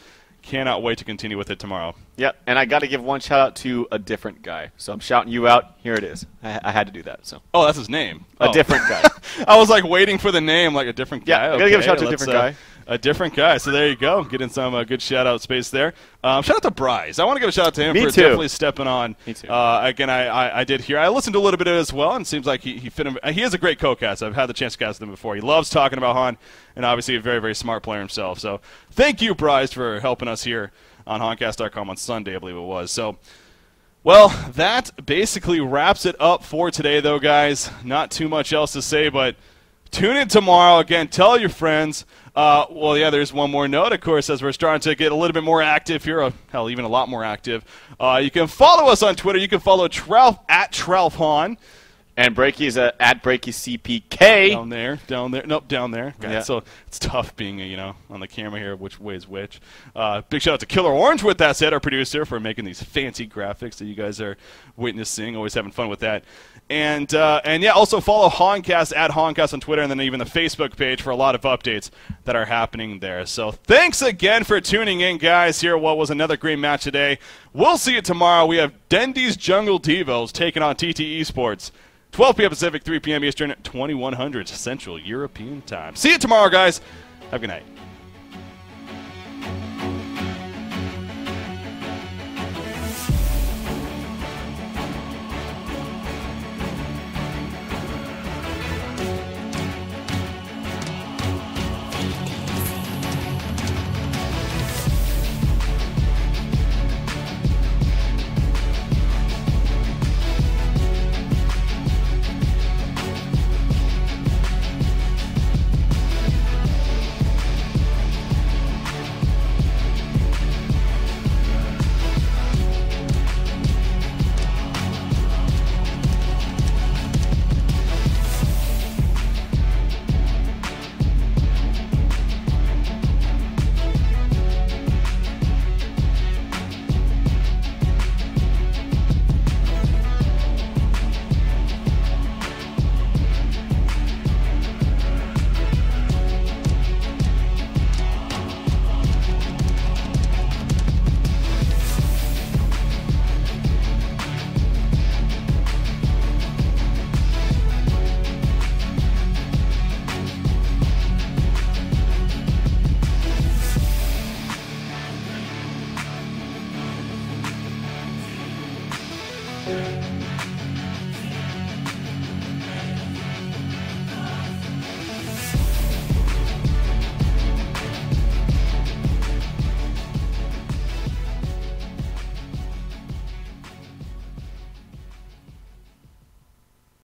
Cannot wait to continue with it tomorrow. Yep, and I got to give one shout-out to a different guy. So I'm shouting you out. Here it is. I had to do that. So. Oh, that's his name. A different guy. I was like waiting for the name, like a different guy. Yeah, I got to give a shout-out to a different guy. A different guy. So there you go. Getting some good shout-out space there. Shout out to Bryce. I want to give a shout-out to him for definitely stepping on. Me too. Again, I did hear. I listened to a little bit of it as well, and it seems like he fit him. He is a great co-cast. I've had the chance to cast with him before. He loves talking about HoN, and obviously a very, very smart player himself. So thank you, Bryce, for helping us here on HoNcast.com on Sunday, I believe it was. So, well, that basically wraps it up for today, though, guys. Not too much else to say, but tune in tomorrow. Again, tell your friends. Well, yeah, there's one more note, of course, as we're starting to get a little bit more active here. Hell, even a lot more active. You can follow us on Twitter. You can follow Trelf at TrelfHoN. And Breaky's at BreakyCPK. Down there. Nope, down there. God, yeah. So it's tough being, on the camera here, which way is which. Big shout out to Killer Orange with that said, our producer, for making these fancy graphics that you guys are witnessing. Always having fun with that. And yeah, also follow HoNcast at HoNcast on Twitter, and then even the Facebook page for a lot of updates that are happening there. So thanks again for tuning in, guys, here. What was another great match today. We'll see you tomorrow. We have Dendy's Jungle Devos taking on TT Esports. 12 p.m. Pacific, 3 p.m. Eastern, 2100 Central European Time. See you tomorrow, guys. Have a good night.